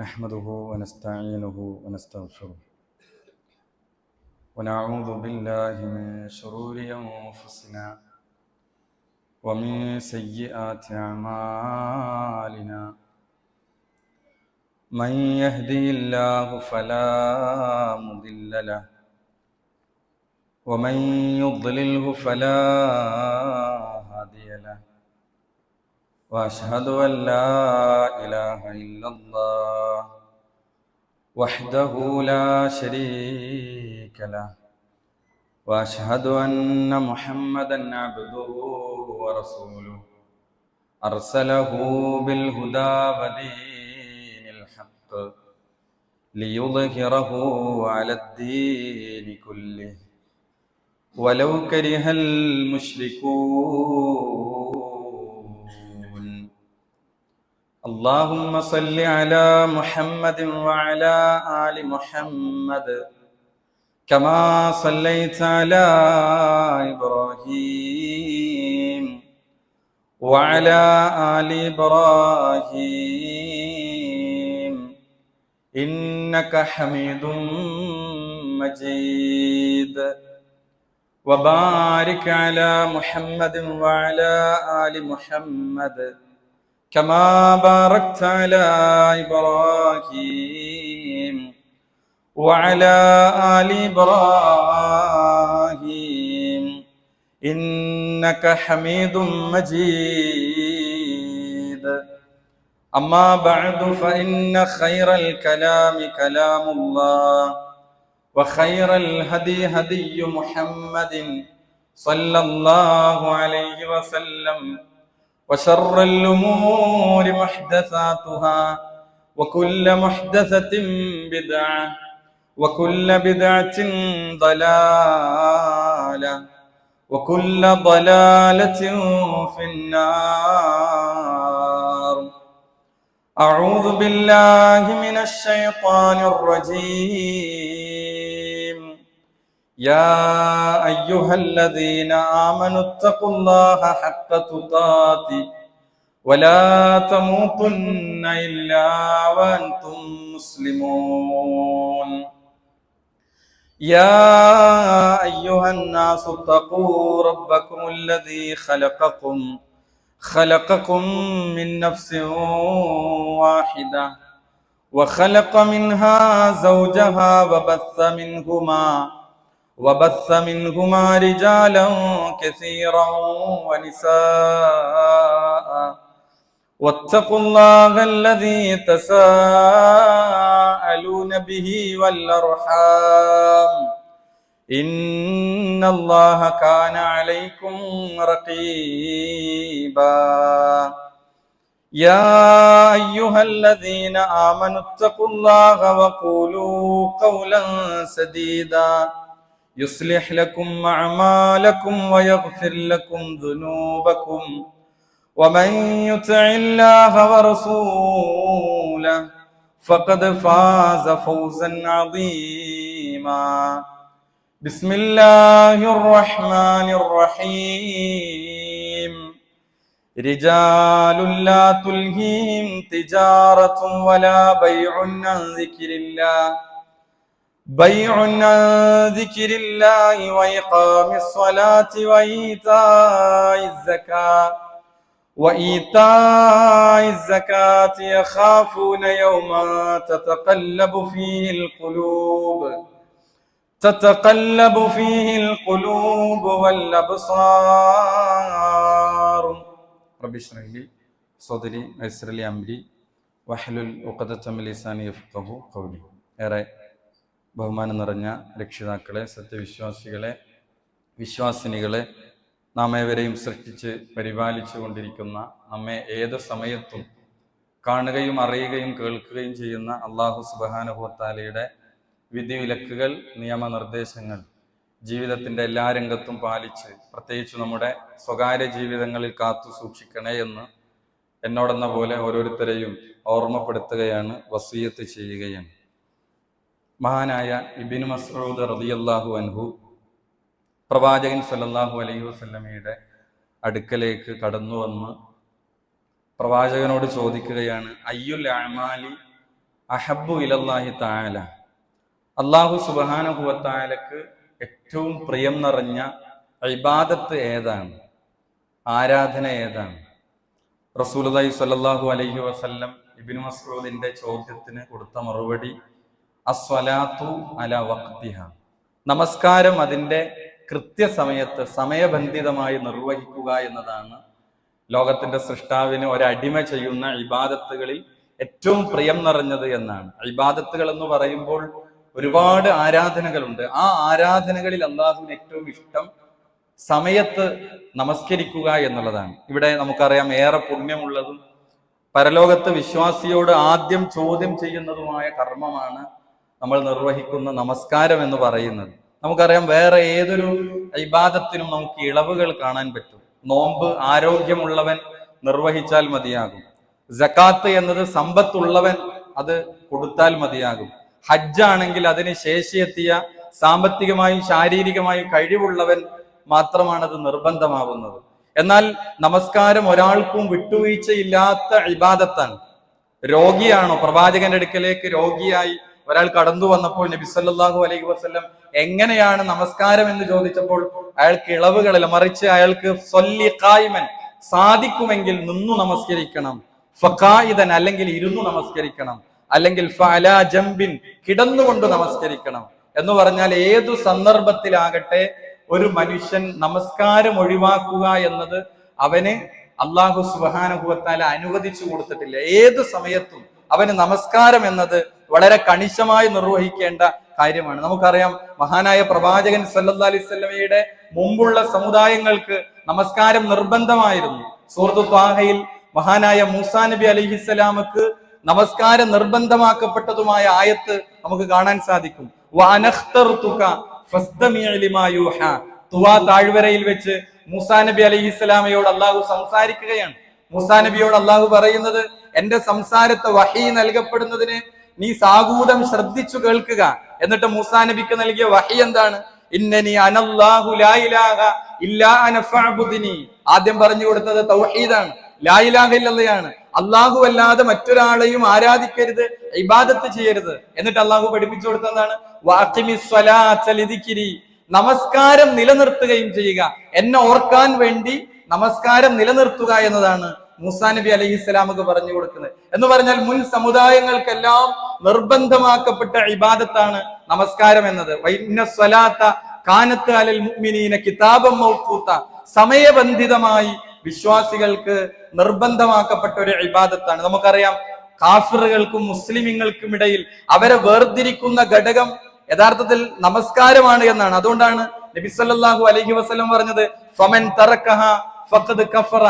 نحمده ونستعينه ونستغفره ونعوذ بالله من شرور أنفسنا ومن سيئات أعمالنا. من يهدي الله فلا مضل له ومن يضلله فلا هادي له. وأشهد أن لا إله إلا الله وحده لا شريك له. وأشهد أن محمدًا عبده ورسوله أرسله بالهدى ودين الحق ليظهره على الدين كله ولو كره المشركون. اللهم صل على محمد وعلى آل محمد كما صليت على إبراهيم وعلى آل إبراهيم إنك حميد مجيد. وبارك على محمد وعلى آل محمد كما باركت على إبراهيم وعلى آل إبراهيم إنك حميد مجيد. أما بعد فإن خير الكلام كلام الله وخير الهدي هدي محمد صلى الله عليه وسلم وشر الأمور محدثاتها وكل محدثة بدعة وكل بدعة ضلالة وكل ضلالة في النار. أعوذ بالله من الشيطان الرجيم. يا أيها الذين آمنوا اتقوا الله حق تقاته ولا تموتن إلا وأنتم مسلمون. يا أيها الناس اتقوا ربكم الذي خلقكم من نفس واحدة وخلق منها زوجها وبث منهما رجالا كثيرا ونساء. واتقوا الله الذي تساءلون به والأرحام إن الله كان عليكم رقيبا. يا أيها الذين آمنوا اتقوا الله وقولوا قولا سديدا يصلح لكم أعمالكم ويغفر لكم ذنوبكم ومن يطع الله ورسوله فقد فاز فوزا عظيما. بسم الله الرحمن الرحيم. رجال لا تلهيهم تجارة ولا بيع عن ذكر الله وإقام الصلاة وإيتاء الزكاة يخافون يوما تتقلب فيه القلوب والأبصار. رب اشرح لي صدري ويسر لي أمري واحلل عقدة من لساني يفقهوا قولي. ഏറെ ബഹുമാനം നിറഞ്ഞ രക്ഷിതാക്കളെ, സത്യവിശ്വാസികളെ, വിശ്വാസിനികളെ, നാം ഏവരെയും സൃഷ്ടിച്ച് പരിപാലിച്ചു കൊണ്ടിരിക്കുന്ന, നമ്മെ ഏത് സമയത്തും കാണുകയും അറിയുകയും കേൾക്കുകയും ചെയ്യുന്ന അല്ലാഹു സുബ്ഹാനഹു വ തആലയുടെ വിധിവിലക്കുകൾ, നിയമനിർദ്ദേശങ്ങൾ ജീവിതത്തിൻ്റെ എല്ലാ രംഗത്തും പാലിച്ച് പ്രത്യേകിച്ച് നമ്മുടെ സ്വകാര്യ ജീവിതങ്ങളിൽ കാത്തു സൂക്ഷിക്കണേ എന്ന് എന്നോടെന്ന പോലെ ഓരോരുത്തരെയും ഓർമ്മപ്പെടുത്തുകയാണ്, വസിയത്ത് ചെയ്യുകയാണ്. മഹാനായ ഇബ്നു മസ്ഊദ് റളിയല്ലാഹു അൻഹു പ്രവാചകൻ സല്ലല്ലാഹു അലൈഹി വസല്ലമയുടെ അടുക്കലേക്ക് കടന്നു വന്ന് പ്രവാചകനോട് ചോദിക്കുകയാണ്, അയ്യുൽ അഅമാലി അഹബ്ബു ഇലല്ലാഹി തആല, അല്ലാഹു സുബ്ഹാനഹു വ തആലക്ക് ഏറ്റവും പ്രിയം നിറഞ്ഞ ഇബാദത്ത് ഏതാണ്, ആരാധന ഏതാണ്? റസൂലുള്ളാഹി സ്വല്ലല്ലാഹു അലൈഹി വസല്ലം ഇബ്നു മസ്ഊദിന്റെ ചോദ്യത്തിന് കൊടുത്ത മറുപടി അസ്വലാത്തു അലാ വഖ്തിഹ, നമസ്കാരം അതിൻ്റെ കൃത്യസമയത്ത് സമയബന്ധിതമായി നിർവഹിക്കുക എന്നതാണ് ലോകത്തിന്റെ സൃഷ്ടാവിന് ഒരടിമ ചെയ്യുന്ന ഇബാദത്തുകളിൽ ഏറ്റവും പ്രിയം നിറഞ്ഞത് എന്നാണ്. ഇബാദത്തുകൾ എന്ന് പറയുമ്പോൾ ഒരുപാട് ആരാധനകളുണ്ട്. ആ ആരാധനകളിൽ അള്ളാഹുവിന് ഏറ്റവും ഇഷ്ടം സമയത്ത് നമസ്കരിക്കുക എന്നുള്ളതാണ്. ഇവിടെ നമുക്കറിയാം ഏറെ പുണ്യമുള്ളതും പരലോകത്ത് വിശ്വാസിയോട് ആദ്യം ചോദ്യം ചെയ്യുന്നതുമായ കർമ്മമാണ് നമ്മൾ നിർവഹിക്കുന്ന നമസ്കാരം എന്ന് പറയുന്നത്. നമുക്കറിയാം വേറെ ഏതൊരു ഇബാദത്തിനും നമുക്ക് ഇളവുകൾ കാണാൻ പറ്റും. നോമ്പ് ആരോഗ്യമുള്ളവൻ നിർവഹിച്ചാൽ മതിയാകും. സക്കാത്ത് എന്നത് സമ്പത്തുള്ളവൻ അത് കൊടുത്താൽ മതിയാകും. ഹജ്ജാണെങ്കിൽ അതിന് ശേഷിയെത്തിയ സാമ്പത്തികമായും ശാരീരികമായും കഴിവുള്ളവൻ മാത്രമാണ് അത് നിർബന്ധമാവുന്നത്. എന്നാൽ നമസ്കാരം ഒരാൾക്കും വിട്ടുവീഴ്ചയില്ലാത്ത ഇബാദത്താണ്. രോഗിയാണോ? പ്രവാചകന്റെ അടുക്കലേക്ക് രോഗിയായി ഒരാൾ കടന്നു വന്നപ്പോൾ നബി സല്ലല്ലാഹു അലൈഹി വസല്ലം എങ്ങനെയാണ് നമസ്കാരം എന്ന് ചോദിച്ചപ്പോൾ അയാൾക്ക് ഇളവുകളില്ല, മറിച്ച് അയാൾക്ക് സ്വല്ലി ഖായിമൻ, സാധിക്കുമെങ്കിൽ നിന്നു നമസ്കരിക്കണം, ഫഖായിദൻ അല്ലെങ്കിൽ ഇരുന്നു നമസ്കരിക്കണം, അല്ലെങ്കിൽ ഫഅലാ ജംബിൻ കിടന്നുകൊണ്ട് നമസ്കരിക്കണം എന്ന് പറഞ്ഞാൽ ഏതു സന്ദർഭത്തിലാകട്ടെ ഒരു മനുഷ്യൻ നമസ്കാരം ഒഴിവാക്കുക എന്നത് അവന് അല്ലാഹു സുബ്ഹാനഹു വ തആല അനുവദിച്ചു കൊടുത്തിട്ടില്ല. ഏതു സമയത്തും അവന് നമസ്കാരം എന്നത് വളരെ കണിശമായി നിർവഹിക്കേണ്ട കാര്യമാണ്. നമുക്കറിയാം മഹാനായ പ്രവാചകൻ സല്ലല്ലാഹു അലൈഹി വസല്ലമയുടെ മുമ്പുള്ള സമുദായങ്ങൾക്ക് നമസ്കാരം നിർബന്ധമായിരുന്നു. സൂറത്തു ത്വാഹയിൽ മഹാനായ മൂസാ നബി അലൈഹിസ്സലാമക്ക് നമസ്കാരം നിർബന്ധമാക്കപ്പെട്ടതുമായ ആയത്ത് നമുക്ക് കാണാൻ സാധിക്കും. തുവാ താഴ്വരയിൽ വെച്ച് മൂസാ നബി അലൈഹിസ്സലാമയോട് അള്ളാഹു സംസാരിക്കുകയാണ്. മൂസാ നബിയോട് അള്ളാഹു പറയുന്നത്, എന്റെ സംസാരത്തെ വഹീ നൽകപ്പെടുന്നതിന് നീ സാഗൂതം ശ്രദ്ധിച്ചു കേൾക്കുക. എന്നിട്ട് മൂസാ നബിക്ക് നൽകിയ വഹി എന്താണ്? ഇന്നനി അനല്ലാഹു ലാ ഇലാഹ ഇല്ലാ അന ഫഅബ്ദുനി. ആദ്യം പറഞ്ഞു കൊടുത്തത് തൗഹീദാണ്, ലാ ഇലാഹ ഇല്ലല്ലയാണ്. അല്ലാഹു അല്ലാതെ മറ്റൊരാളെയും ആരാധിക്കരുത്, ഇബാദത്ത് ചെയ്യരുത്. എന്നിട്ട് അല്ലാഹു പഠിപ്പിച്ചു കൊടുത്തതാണ് വഅഖിമിസ് സ്വലാത്ത ലിദിക്രി, നമസ്കാരം നിലനിർത്തുകയും ചെയ്യുക. എന്നെ ഓർക്കാൻ വേണ്ടി നമസ്കാരം നിലനിർത്തുക എന്നതാണ് മൂസാ നബി അലൈഹിസ്സലാമക്ക് പറഞ്ഞു കൊടുക്കുന്നത്. എന്ന് പറഞ്ഞാൽ മുൻ സമുദായങ്ങൾക്കെല്ലാം നിർബന്ധമാക്കപ്പെട്ട ഇബാദത്താണ് നമസ്കാരം എന്നത്. വഇന്ന സ്വലാത്ത കാനത്ത് അലൽ മുഅ്മിനീന കിതാബൻ മൗഖൂത, സമയബന്ധിതമായി വിശ്വാസികൾക്ക് നിർബന്ധമാക്കപ്പെട്ട ഒരു ഇബാദത്താണ്. നമുക്കറിയാം കാഫിറുകൾക്കും മുസ്ലിമീങ്ങൾക്കും ഇടയിൽ അവരെ വേർതിരിക്കുന്ന ഘടകം യഥാർത്ഥത്തിൽ നമസ്കാരമാണ് എന്നാണ്. അതുകൊണ്ടാണ് നബി സല്ലല്ലാഹു അലൈഹി വസല്ലം പറഞ്ഞത് ഫമൻ തറക്കഹ ഫഖദ് കഫറ,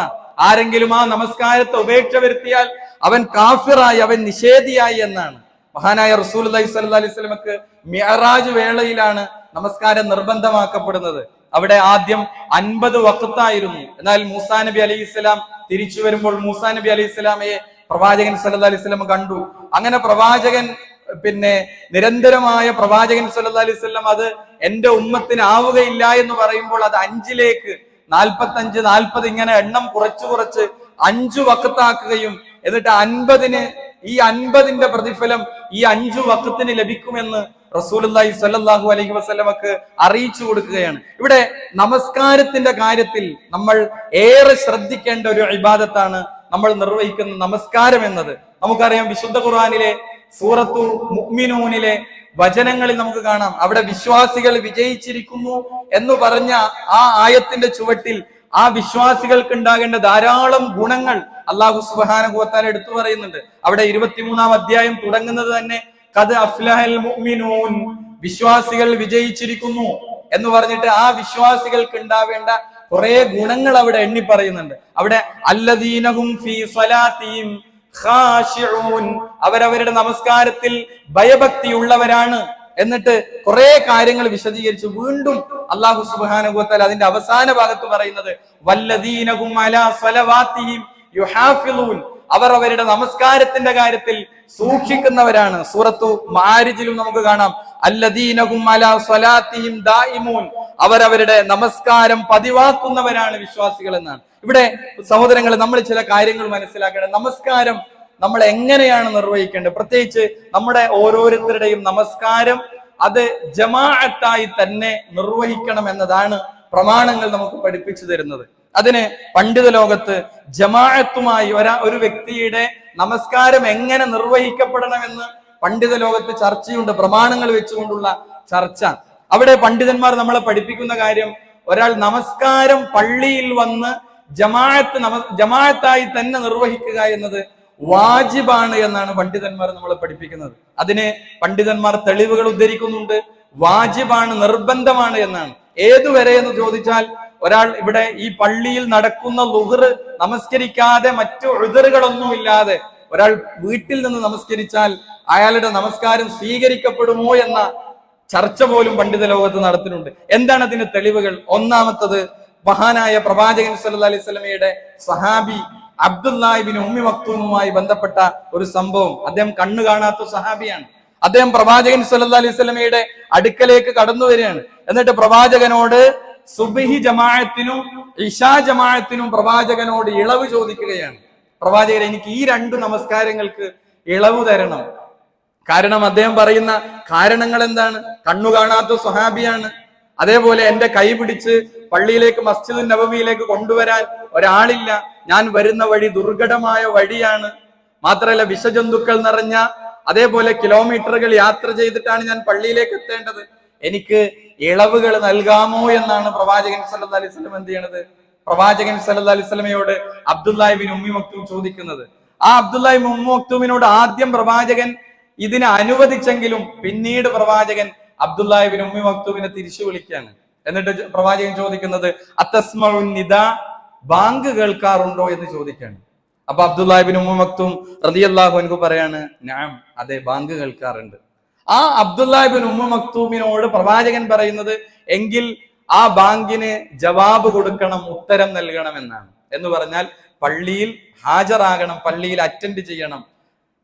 ആരെങ്കിലും ആ നമസ്കാരത്തെ ഉപേക്ഷ വരുത്തിയാൽ അവൻ കാഫിറായി, അവൻ നിഷേധിയായി എന്നാണ്. മഹാനായ റസൂലുള്ളാഹി സ്വല്ലല്ലാഹു അലൈഹി വസല്ലമക്ക് മിഅ്റാജ് വേളയിലാണ് നമസ്കാരം നിർബന്ധമാക്കപ്പെടുന്നത്. അവിടെ ആദ്യം 50 വഖത്തായിരുന്നു. എന്നാൽ മൂസാ നബി അലൈഹിസ്സലാം തിരിച്ചു വരുമ്പോൾ മൂസാ നബി അലൈഹിസ്സലാമയെ പ്രവാചകൻ സല്ലല്ലാഹു അലൈഹി വസല്ലം കണ്ടു. അങ്ങനെ പ്രവാചകൻ നിരന്തരമായ പ്രവാചകൻ സല്ലല്ലാഹു അലൈഹി വസല്ലം അത് എന്റെ ഉമ്മത്തിന് ആവുകയില്ല എന്ന് പറയുമ്പോൾ അത് 5ലേക്ക് 45, 40 ഇങ്ങനെ എണ്ണം കുറച്ച് 5 വഖത്താക്കുകയും എന്നിട്ട് 50-ന് ഈ 50ന്റെ പ്രതിഫലം ഈ 5 വഖത്തിന് ലഭിക്കുമെന്ന് റസൂലുള്ളാഹി സ്വല്ലല്ലാഹു അലൈഹി വസല്ലമക്ക് അറിയിച്ചു കൊടുക്കുകയാണ്. ഇവിടെ നമസ്കാരത്തിന്റെ കാര്യത്തിൽ നമ്മൾ ഏറെ ശ്രദ്ധിക്കേണ്ട ഒരു ഇബാദത്താണ് നമ്മൾ നിർവഹിക്കുന്ന നമസ്കാരം എന്നത്. നമുക്കറിയാം വിശുദ്ധ ഖുർആനിലെ സൂറത്തു മുഅ്മിനൂനിലെ വചനങ്ങളിൽ നമുക്ക് കാണാം, അവിടെ വിശ്വാസികൾ വിജയിച്ചിരിക്കുന്നു എന്ന് പറഞ്ഞ ആ ആയത്തിന്റെ ചുവട്ടിൽ ആ വിശ്വാസികൾക്ക് ഉണ്ടാകേണ്ട ധാരാളം ഗുണങ്ങൾ അല്ലാഹു സുബ്ഹാനഹു വ തആല എടുത്തു പറയുന്നുണ്ട്. അവിടെ 23-ാം അധ്യായം തുടങ്ങുന്നത് തന്നെ ഖദ് അഫ്ലഹൽ മുഅ്മിനൂൻ, വിശ്വാസികൾ വിജയിച്ചിരിക്കുന്നു എന്ന് പറഞ്ഞിട്ട് ആ വിശ്വാസികൾക്ക് ഉണ്ടാവേണ്ട കുറെ ഗുണങ്ങൾ അവിടെ എണ്ണി പറയുന്നുണ്ട്. അവിടെ അല്ലദീനഹും ഫീ സ്വലാത്തിഹിം ഖാശിഊൻ, അവരവരുടെ നമസ്കാരത്തിൽ ഭയഭക്തിയുള്ളവരാണ്. എന്നിട്ട് കുറെ കാര്യങ്ങൾ വിശദീകരിച്ചു വീണ്ടും അല്ലാഹു സുബ്ഹാനഹു വ തആല അതിന്റെ അവസാന ഭാഗത്ത് പറയുന്നത് വല്ലദീനഹും അലാ സ്വലവാത്തിഹിം യുഹാഫിളൂൻ, അവർ അവരുടെ നമസ്കാരത്തിന്റെ കാര്യത്തിൽ സൂക്ഷിക്കുന്നവരാണ്. സൂറത്തു മാരിജിലും നമുക്ക് കാണാം അല്ലദീനഹും അലാ സ്വലാത്തിഹിം ദായിമൂൻ, അവരവരുടെ നമസ്കാരം പതിവാക്കുന്നവരാണ് വിശ്വാസികൾ എന്നാണ്. ഇവിടെ സഹോദരങ്ങളെ നമ്മൾ ചില കാര്യങ്ങൾ മനസ്സിലാക്കണം. നമസ്കാരം നമ്മൾ എങ്ങനെയാണ് നിർവഹിക്കേണ്ടത്? പ്രത്യേകിച്ച് നമ്മുടെ ഓരോരുത്തരുടെയും നമസ്കാരം അത് ജമാഅത്തായി തന്നെ നിർവഹിക്കണം എന്നതാണ് പ്രമാണങ്ങൾ നമുക്ക് പഠിപ്പിച്ചു തരുന്നത്. അതിന് പണ്ഡിത ലോകത്ത് ജമാഅത്തുമായി ഒരു വ്യക്തിയുടെ നമസ്കാരം എങ്ങനെ നിർവഹിക്കപ്പെടണമെന്ന് പണ്ഡിത ലോകത്ത് ചർച്ചയുണ്ട്, പ്രമാണങ്ങൾ വെച്ചുകൊണ്ടുള്ള ചർച്ച. അവിടെ പണ്ഡിതന്മാർ നമ്മളെ പഠിപ്പിക്കുന്ന കാര്യം, ഒരാൾ നമസ്കാരം പള്ളിയിൽ വന്ന് ജമാഅത്തായി തന്നെ നിർവഹിക്കുക എന്നത് വാജിബാണ് എന്നാണ് പണ്ഡിതന്മാർ നമ്മളെ പഠിപ്പിക്കുന്നത്. അതിന് പണ്ഡിതന്മാർ തെളിവുകൾ ഉദ്ധരിക്കുന്നുണ്ട്. വാജിബാണ്, നിർബന്ധമാണ് എന്നാണ്. ഏതുവരെ എന്ന് ചോദിച്ചാൽ, ഒരാൾ ഇവിടെ ഈ പള്ളിയിൽ നടക്കുന്ന ളുഹർ നമസ്കരിക്കാതെ മറ്റു ഉദറുകളൊന്നുമില്ലാതെ ഒരാൾ വീട്ടിൽ നിന്ന് നമസ്കരിച്ചാൽ അയാളുടെ നമസ്കാരം സ്വീകരിക്കപ്പെടുമോ എന്ന ചർച്ച പോലും പണ്ഡിത ലോകത്ത് നടത്തുന്നുണ്ട്. എന്താണ് അതിന് തെളിവുകൾ? ഒന്നാമത്തത്, മഹാനായ പ്രവാചകൻ സല്ലല്ലാഹു അലൈഹി വസല്ലമയുടെ സഹാബി അബ്ദുല്ലാഹ് ഇബ്നു ഉമ്മി മക്തൂമുമായി ബന്ധപ്പെട്ട ഒരു സംഭവം. അദ്ദേഹം കണ്ണു കാണാത്ത സഹാബിയാണ്. അദ്ദേഹം പ്രവാചകൻ സല്ലല്ലാഹു അലൈഹി വസല്ലമയുടെ അടുക്കലേക്ക് കടന്നു വരികയാണ്. എന്നിട്ട് പ്രവാചകനോട് സുബ്ഹി ജമാഅത്തിനും ഇശാ ജമാഅത്തിനും പ്രവാചകനോട് ഇളവ് ചോദിക്കുകയാണ്. പ്രവാചകൻ, എനിക്ക് ഈ 2 നമസ്കാരങ്ങൾക്ക് ഇളവ് തരണം. കാരണം അദ്ദേഹം പറയുന്ന കാരണങ്ങൾ എന്താണ്? കണ്ണു കാണാത്ത സ്വഹാബിയാണ്. അതേപോലെ എന്റെ കൈ പിടിച്ച് പള്ളിയിലേക്ക് മസ്ജിദ് നബവിയിലേക്ക് കൊണ്ടുവരാൻ ഒരാളില്ല. ഞാൻ വരുന്ന വഴി ദുർഘടമായ വഴിയാണ്. മാത്രമല്ല വിഷജന്തുക്കൾ നിറഞ്ഞ, അതേപോലെ കിലോമീറ്ററുകൾ യാത്ര ചെയ്തിട്ടാണ് ഞാൻ പള്ളിയിലേക്ക് എത്തേണ്ടത്. എനിക്ക് ഇളവുകൾ നൽകാമോ എന്നാണ് പ്രവാചകൻ സല്ലല്ലാഹു അലൈഹി വസല്ലം എന്ത് ചെയ്യണത്? പ്രവാചകൻ സല്ലല്ലാഹു അലൈഹി വസല്ലമയോട് അബ്ദുല്ലാഹ് ഇബ്നു ഉമ്മി മക്തൂം ചോദിക്കുന്നത്. ആ അബ്ദുല്ലാഹ് ഇബ്നു ഉമ്മി മക്തൂമിനോട് ആദ്യം പ്രവാചകൻ ഇതിനെ അനുവദിച്ചെങ്കിലും പിന്നീട് പ്രവാചകൻ അബ്ദുല്ലാഹ് ഇബ്നു ഉമ്മി മക്തൂമിനെ തിരിച്ചു വിളിക്കുകയാണ്. എന്നിട്ട് പ്രവാചകൻ ചോദിക്കുന്നത്, അത്തസ്മഉൻ നിദാ, ബാങ്ക് കേൾക്കാറുണ്ടോ എന്ന് ചോദിക്കുകയാണ്. അപ്പൊ അബ്ദുല്ലാഹ് ഇബ്നു ഉമ്മി മക്തൂം റളിയല്ലാഹു അൻഹു പറയാണ്, നഅം, അതെ, ബാങ്ക് കേൾക്കാറുണ്ട്. ആ അബ്ദുല്ലാഹ് ഇബ്നു ഉമ്മി മക്തൂമിനോട് പ്രവാചകൻ പറയുന്നത്, എങ്കിൽ ആ ബാങ്കിന് ജവാബ് കൊടുക്കണം, ഉത്തരം നൽകണം എന്നാണ്. എന്ന് പറഞ്ഞാൽ പള്ളിയിൽ ഹാജരാകണം, പള്ളിയിൽ അറ്റൻഡ് ചെയ്യണം.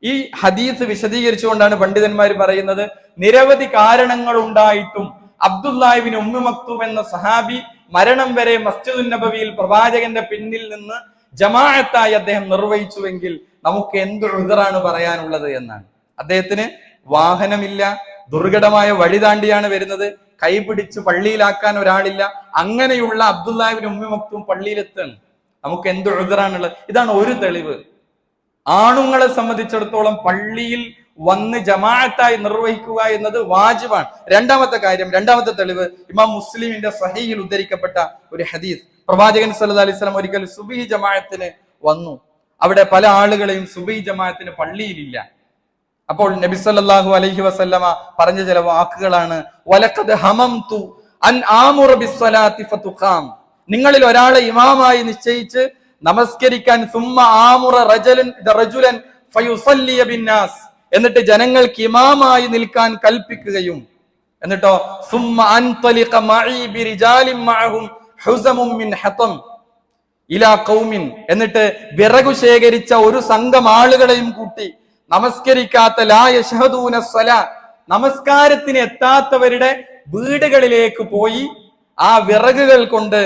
ഈ ഹദീസ് വിശദീകരിച്ചുകൊണ്ടാണ് പണ്ഡിതന്മാർ പറയുന്നത്, നിരവധി കാരണങ്ങൾ ഉണ്ടായിട്ടും അബ്ദുല്ലാഹ് ഇബ്നു ഉമ്മി മക്തൂം എന്ന സഹാബി മരണം വരെ മസ്ജിദുൻ നബവിയിൽ പ്രവാചകന്റെ പിന്നിൽ നിന്ന് ജമാഅത്തായി അദ്ദേഹം നിർവഹിച്ചുവെങ്കിൽ നമുക്ക് എന്ത് ഉദ്റാണ് പറയാനുള്ളത് എന്നാണ്. അദ്ദേഹത്തിന് വാഹനമില്ല, ദുർഘടമായ വഴി താണ്ടിയാണ് വരുന്നത്, കൈ പിടിച്ച് പള്ളിയിലാക്കാൻ ഒരാളില്ല. അങ്ങനെയുള്ള അബ്ദുല്ലാഹ് ഇബ്നു ഉമ്മി മക്തൂം പള്ളിയിലെത്താണ്. നമുക്ക് എന്ത് ഉദ്റാണുള്ളത്? ഇതാണ് ഒരു തെളിവ്. ആണുങ്ങളെ സംബന്ധിച്ചിടത്തോളം പള്ളിയിൽ വന്ന് ജമാഅത്തായി നിർവഹിക്കുക എന്നത് വാജിബാണ്. രണ്ടാമത്തെ തെളിവ്, ഇമാം മുസ്ലിമിന്റെ സഹീഹിൽ ഉദ്ധരിക്കപ്പെട്ട ഒരു ഹദീസ്. പ്രവാചകൻ സല്ലല്ലാഹു അലൈഹി വസല്ലം ഒരിക്കൽ സുബ്ഹി ജമാഅത്തിന് വന്നു. അവിടെ പല ആളുകളെയും സുബ്ഹി ജമാഅത്തിന് പള്ളിയിലില്ല. അപ്പോൾ നബി സല്ലല്ലാഹു അലൈഹി വസല്ലമ പറഞ്ഞ ചില വാക്കുകളാണ്, വലഖദ് ഹമംതു അൻ ആമുറ ബിസ്സലാത്തി ഫതുഖാം, നിങ്ങളിൽ ഒരാളെ ഇമാമായി നിശ്ചയിച്ച് നമസ്കരിക്കാൻ, സുമ്മ ആമുറ റജുലൻ ഫയുസല്ലിയ ബിന്നാസ്, എന്നിട്ട് ജനങ്ങൾക്ക് ഇമാമായി നിൽക്കാൻ കൽപ്പിക്കുകയും, എന്നിട്ടോ സുമ്മ അൻതലിഖ മഈ ബിരിജാലിൻ മഅഹും ഹുസമും മിൻ ഹതം ഇലാ ഖൗമിൻ, എന്നിട്ട് വിറകു ശേഖരിച്ച ഒരു സംഘം ആളുകളെയും കൂട്ടി നമസ്കരിക്കാത്ത ലാ യശ്ഹദൂന സ്വലാ, നമസ്കാരത്തിന് എത്താത്തവരുടെ വീടുകളിലേക്ക് പോയി ആ വിറകുകൾ കൊണ്ട്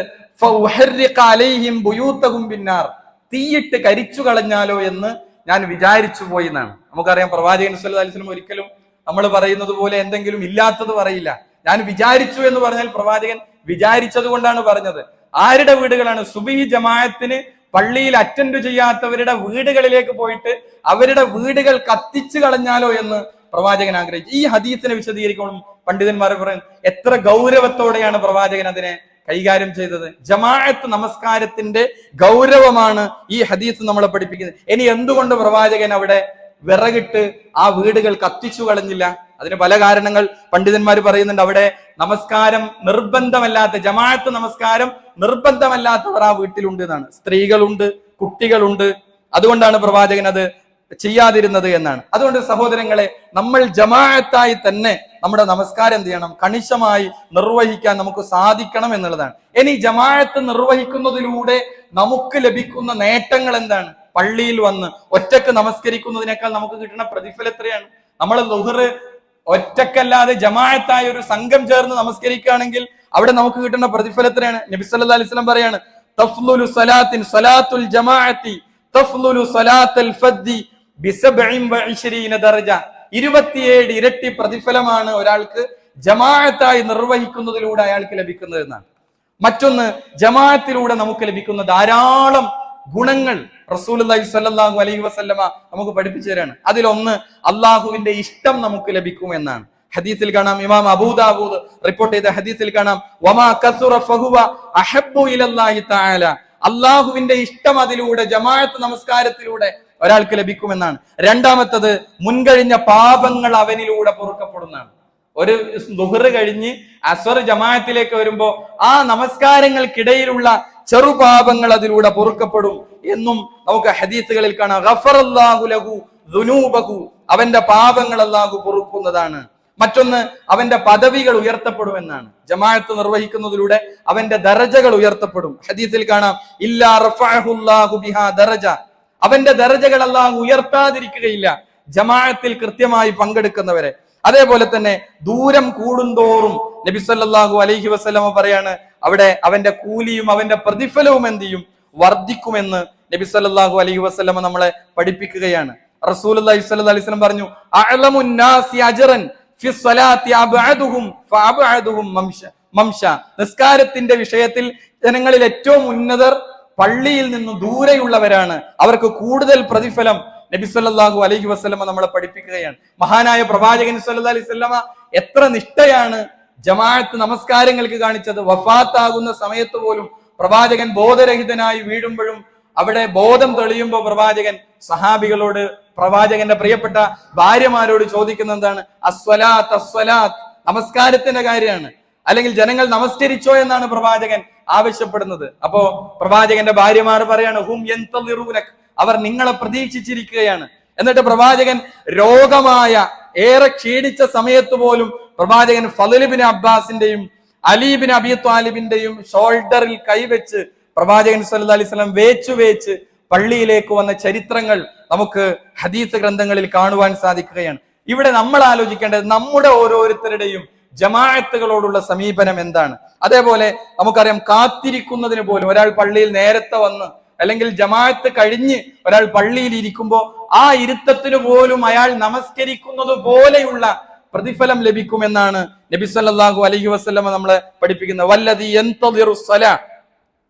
തീയിട്ട് കരിച്ചു കളഞ്ഞാലോ എന്ന് ഞാൻ വിചാരിച്ചു പോയി എന്നാണ്. നമുക്കറിയാം പ്രവാചകൻ സല്ലല്ലാഹു അലൈഹി വസല്ലം ഒരിക്കലും നമ്മൾ പറയുന്നത് പോലെ എന്തെങ്കിലും ഇല്ലാത്തത് പറയില്ല. ഞാൻ വിചാരിച്ചു എന്ന് പറഞ്ഞാൽ പ്രവാചകൻ വിചാരിച്ചത് കൊണ്ടാണ് പറഞ്ഞത്. ആരുടെ വീടുകളാണ്? സുബ്ഹി ജമാഅത്തിന് പള്ളിയിൽ അറ്റൻഡ് ചെയ്യാത്തവരുടെ വീടുകളിലേക്ക് പോയിട്ട് അവരുടെ വീടുകൾ കത്തിച്ചു കളഞ്ഞാലോ എന്ന് പ്രവാചകൻ ആഗ്രഹിച്ചു. ഈ ഹദീസിനെ വിശദീകരിക്കുമ്പോൾ പണ്ഡിതന്മാർ പറയും, എത്ര ഗൗരവത്തോടെയാണ് പ്രവാചകൻ അതിനെ കൈകാര്യം ചെയ്തത്. ജമാഅത്ത് നമസ്കാരത്തിന്റെ ഗൗരവമാണ് ഈ ഹദീസ് നമ്മളെ പഠിപ്പിക്കുന്നത്. ഇനി എന്തുകൊണ്ട് പ്രവാചകൻ അവിടെ വിറകിട്ട് ആ വീടുകൾ കത്തിച്ചു കളഞ്ഞില്ല? അതിന് പല കാരണങ്ങൾ പണ്ഡിതന്മാർ പറയുന്നുണ്ട്. അവിടെ നമസ്കാരം നിർബന്ധമല്ലാത്ത, ജമാഅത്ത് നമസ്കാരം നിർബന്ധമല്ലാത്തവർ ആ വീട്ടിലുണ്ട് എന്നാണ്. സ്ത്രീകളുണ്ട്, കുട്ടികളുണ്ട്. അതുകൊണ്ടാണ് പ്രവാചകൻ അത് ചെയ്യാതിരുന്നത് എന്നാണ്. അതുകൊണ്ട് സഹോദരങ്ങളെ, നമ്മൾ ജമാഅത്തായി തന്നെ നമ്മുടെ നമസ്കാരം എന്ത് ചെയ്യണം? കണിശമായി നിർവഹിക്കാൻ നമുക്ക് സാധിക്കണം എന്നുള്ളതാണ്. ഇനി ജമാഅത്ത് നിർവഹിക്കുന്നതിലൂടെ നമുക്ക് ലഭിക്കുന്ന നേട്ടങ്ങൾ എന്താണ്? പള്ളിയിൽ വന്ന് ഒറ്റക്ക് നമസ്കരിക്കുന്നതിനേക്കാൾ നമുക്ക് കിട്ടുന്ന പ്രതിഫലം എത്രയാണ്? നമ്മൾ ളുഹർ ഒറ്റക്കല്ലാതെ ജമാഅത്തായ ഒരു സംഘം ചേർന്ന് നമസ്കരിക്കുകയാണെങ്കിൽ അവിടെ നമുക്ക് കിട്ടുന്ന പ്രതിഫലം എത്രയാണ്? നബി സല്ലല്ലാഹു അലൈഹി വസല്ലം പറയാണ്, തഫ്ളുലു സലാത്തിൻ സലാത്തുൽ ജമാഅത്തി തഫ്ളുലു സലാത്തൽ ഫദ്ദി ദറജ, 27 ഇരട്ടി പ്രതിഫലമാണ് ഒരാൾക്ക് ജമാഅത്തായി നിർവഹിക്കുന്നതിലൂടെ അയാൾക്ക് ലഭിക്കുന്നത് എന്നാണ്. മറ്റൊന്ന്, ജമാഅത്തിലൂടെ നമുക്ക് ലഭിക്കുന്ന ധാരാളം ഗുണങ്ങൾ റസൂലുള്ളാഹി സ്വല്ലല്ലാഹു അലൈഹി വസല്ലമ നമുക്ക് പഠിപ്പിച്ചു തരാണ്. അതിലൊന്ന് അള്ളാഹുവിന്റെ ഇഷ്ടം നമുക്ക് ലഭിക്കും എന്നാണ്. ഹദീസിൽ കാണാം, ഇമാം അബൂ ദാവൂദ് റിപ്പോർട്ട് ചെയ്ത ഹദീസിൽ കാണാം, വമാ കസുറ ഫഹുവ അഹബ്ബു ഇലല്ലാഹി തആല, അള്ളാഹുവിന്റെ ഇഷ്ടം അതിലൂടെ ജമാഅത്ത് നമസ്കാരത്തിലൂടെ ഒരാൾക്ക് ലഭിക്കുമെന്നാണ്. രണ്ടാമത്തത്, മുൻകഴിഞ്ഞ പാപങ്ങൾ അവനിലൂടെ പൊറുക്കപ്പെടുന്നതാണ്. ഒരു ദുഹർ കഴിഞ്ഞ് അസ്വർ ജമാഅത്തിലേക്ക് വരുമ്പോ ആ നമസ്കാരങ്ങൾക്കിടയിലുള്ള ചെറുപാപങ്ങൾ അതിലൂടെ പൊറുക്കപ്പെടും എന്നും നമുക്ക് ഹദീസുകളിൽ കാണാം. ഗഫറല്ലാഹു ലഹു ദുനൂബഹു, അവന്റെ പാപങ്ങൾ അല്ലാഹു പൊറുക്കുന്നതാണ്. മറ്റൊന്ന്, അവന്റെ പദവികൾ ഉയർത്തപ്പെടുമെന്നാണ്. ജമാഅത്ത് നിർവഹിക്കുന്നതിലൂടെ അവന്റെ ദറജകൾ ഉയർത്തപ്പെടും. ഹദീസിൽ കാണാം, ഇല്ലാ റഫഅഹുല്ലാഹു ബിഹാ ദറജ, അവന്റെ ദറജകൾ അല്ലാഹു ഉയർത്താതിരിക്കുകയില്ല ജമാഅത്തിൽ കൃത്യമായി പങ്കെടുക്കുന്നവരെ. അതേപോലെ തന്നെ ദൂരം കൂടുന്തോറും നബി സല്ലല്ലാഹു അലൈഹി വസല്ലമ പറയാണ്, അവിടെ അവന്റെ കൂലിയും അവന്റെ പ്രതിഫലവും എന്ത് ചെയ്യും, വർദ്ധിക്കുമെന്ന് നബി സല്ലല്ലാഹു അലൈഹി വസല്ലമ നമ്മളെ പഠിപ്പിക്കുകയാണ്. റസൂലുള്ളാഹി സ്വല്ലല്ലാഹു അലൈഹി വസല്ലം പറഞ്ഞു, അഅലമുൻ നാസി അജ്റൻ ഫി സ്വലാത്തി അബ്അദുഹും ഫഅബ്അദുഹും മംശ, നിസ്കാരത്തിന്റെ വിഷയത്തിൽ ജനങ്ങളിൽ ഏറ്റവും ഉന്നതർ പള്ളിയിൽ നിന്ന് ദൂരെയുള്ളവരാണ്, അവർക്ക് കൂടുതൽ പ്രതിഫലം നബി സല്ലല്ലാഹു അലൈഹി വസല്ലമ നമ്മളെ പഠിപ്പിക്കുകയാണ്. മഹാനായ പ്രവാചകൻ സല്ലല്ലാഹു അലൈഹി വസല്ലമ എത്ര നിഷ്ഠയാണ് ജമാഅത്ത് നമസ്കാരങ്ങൾക്ക് കാണിച്ചത്. വഫാത്താകുന്ന സമയത്ത് പോലും പ്രവാചകൻ ബോധരഹിതനായി വീഴുമ്പോഴും അവിടെ ബോധം തെളിയുമ്പോൾ പ്രവാചകൻ സഹാബികളോട്, പ്രവാചകന്റെ പ്രിയപ്പെട്ട ഭാര്യമാരോട് ചോദിക്കുന്ന എന്താണ്, അസ്വലാത്ത് അസ്വലാത്ത്, നമസ്കാരത്തിന്റെ കാര്യമാണ്. അല്ലെങ്കിൽ ജനങ്ങൾ നമസ്കരിച്ചോ എന്നാണ് പ്രവാചകൻ ആവശ്യപ്പെടുന്നത്. അപ്പോ പ്രവാചകന്റെ ഭാര്യമാർ പറയാണ്, ഹും യന്തളിറൂനക, അവർ നിങ്ങളെ പ്രതീക്ഷിച്ചിരിക്കുകയാണ്. എന്നിട്ട് പ്രവാചകൻ രോഗമായ ഏറെ ക്ഷീണിച്ച സമയത്ത് പോലും പ്രവാചകൻ ഫളൽ ഇബ്നു അബ്ബാസിന്റെയും അലി ഇബ്നു അബീ ത്വാലിബിന്റെയും ഷോൾഡറിൽ കൈവച്ച് പ്രവാചകൻ സല്ലല്ലാഹു അലൈഹി വസല്ലം വേച്ച് പള്ളിയിലേക്ക് വന്ന ചരിത്രങ്ങൾ നമുക്ക് ഹദീസ് ഗ്രന്ഥങ്ങളിൽ കാണുവാൻ സാധിക്കുകയാണ്. ഇവിടെ നമ്മൾ ആലോചിക്കേണ്ടത് നമ്മുടെ ഓരോരുത്തരുടെയും ജമാഅത്തുകളോടുള്ള സമീപനം എന്താണ്. അതേപോലെ നമുക്കറിയാം, കാത്തിരിക്കുന്നതിന് പോലും ഒരാൾ പള്ളിയിൽ നേരത്തെ വന്ന് അല്ലെങ്കിൽ ജമാഅത്ത് കഴിഞ്ഞ് ഒരാൾ പള്ളിയിൽ ഇരിക്കുമ്പോൾ ആ ഇരുത്തത്തിന് പോലും അയാൾ നമസ്കരിക്കുന്നത് പോലെയുള്ള പ്രതിഫലം ലഭിക്കുമെന്നാണ് നബി സല്ലല്ലാഹു അലൈഹി വസല്ലമ നമ്മളെ പഠിപ്പിക്കുന്നത്. വല്ലദീ യന്തളിറു സ്വലാ,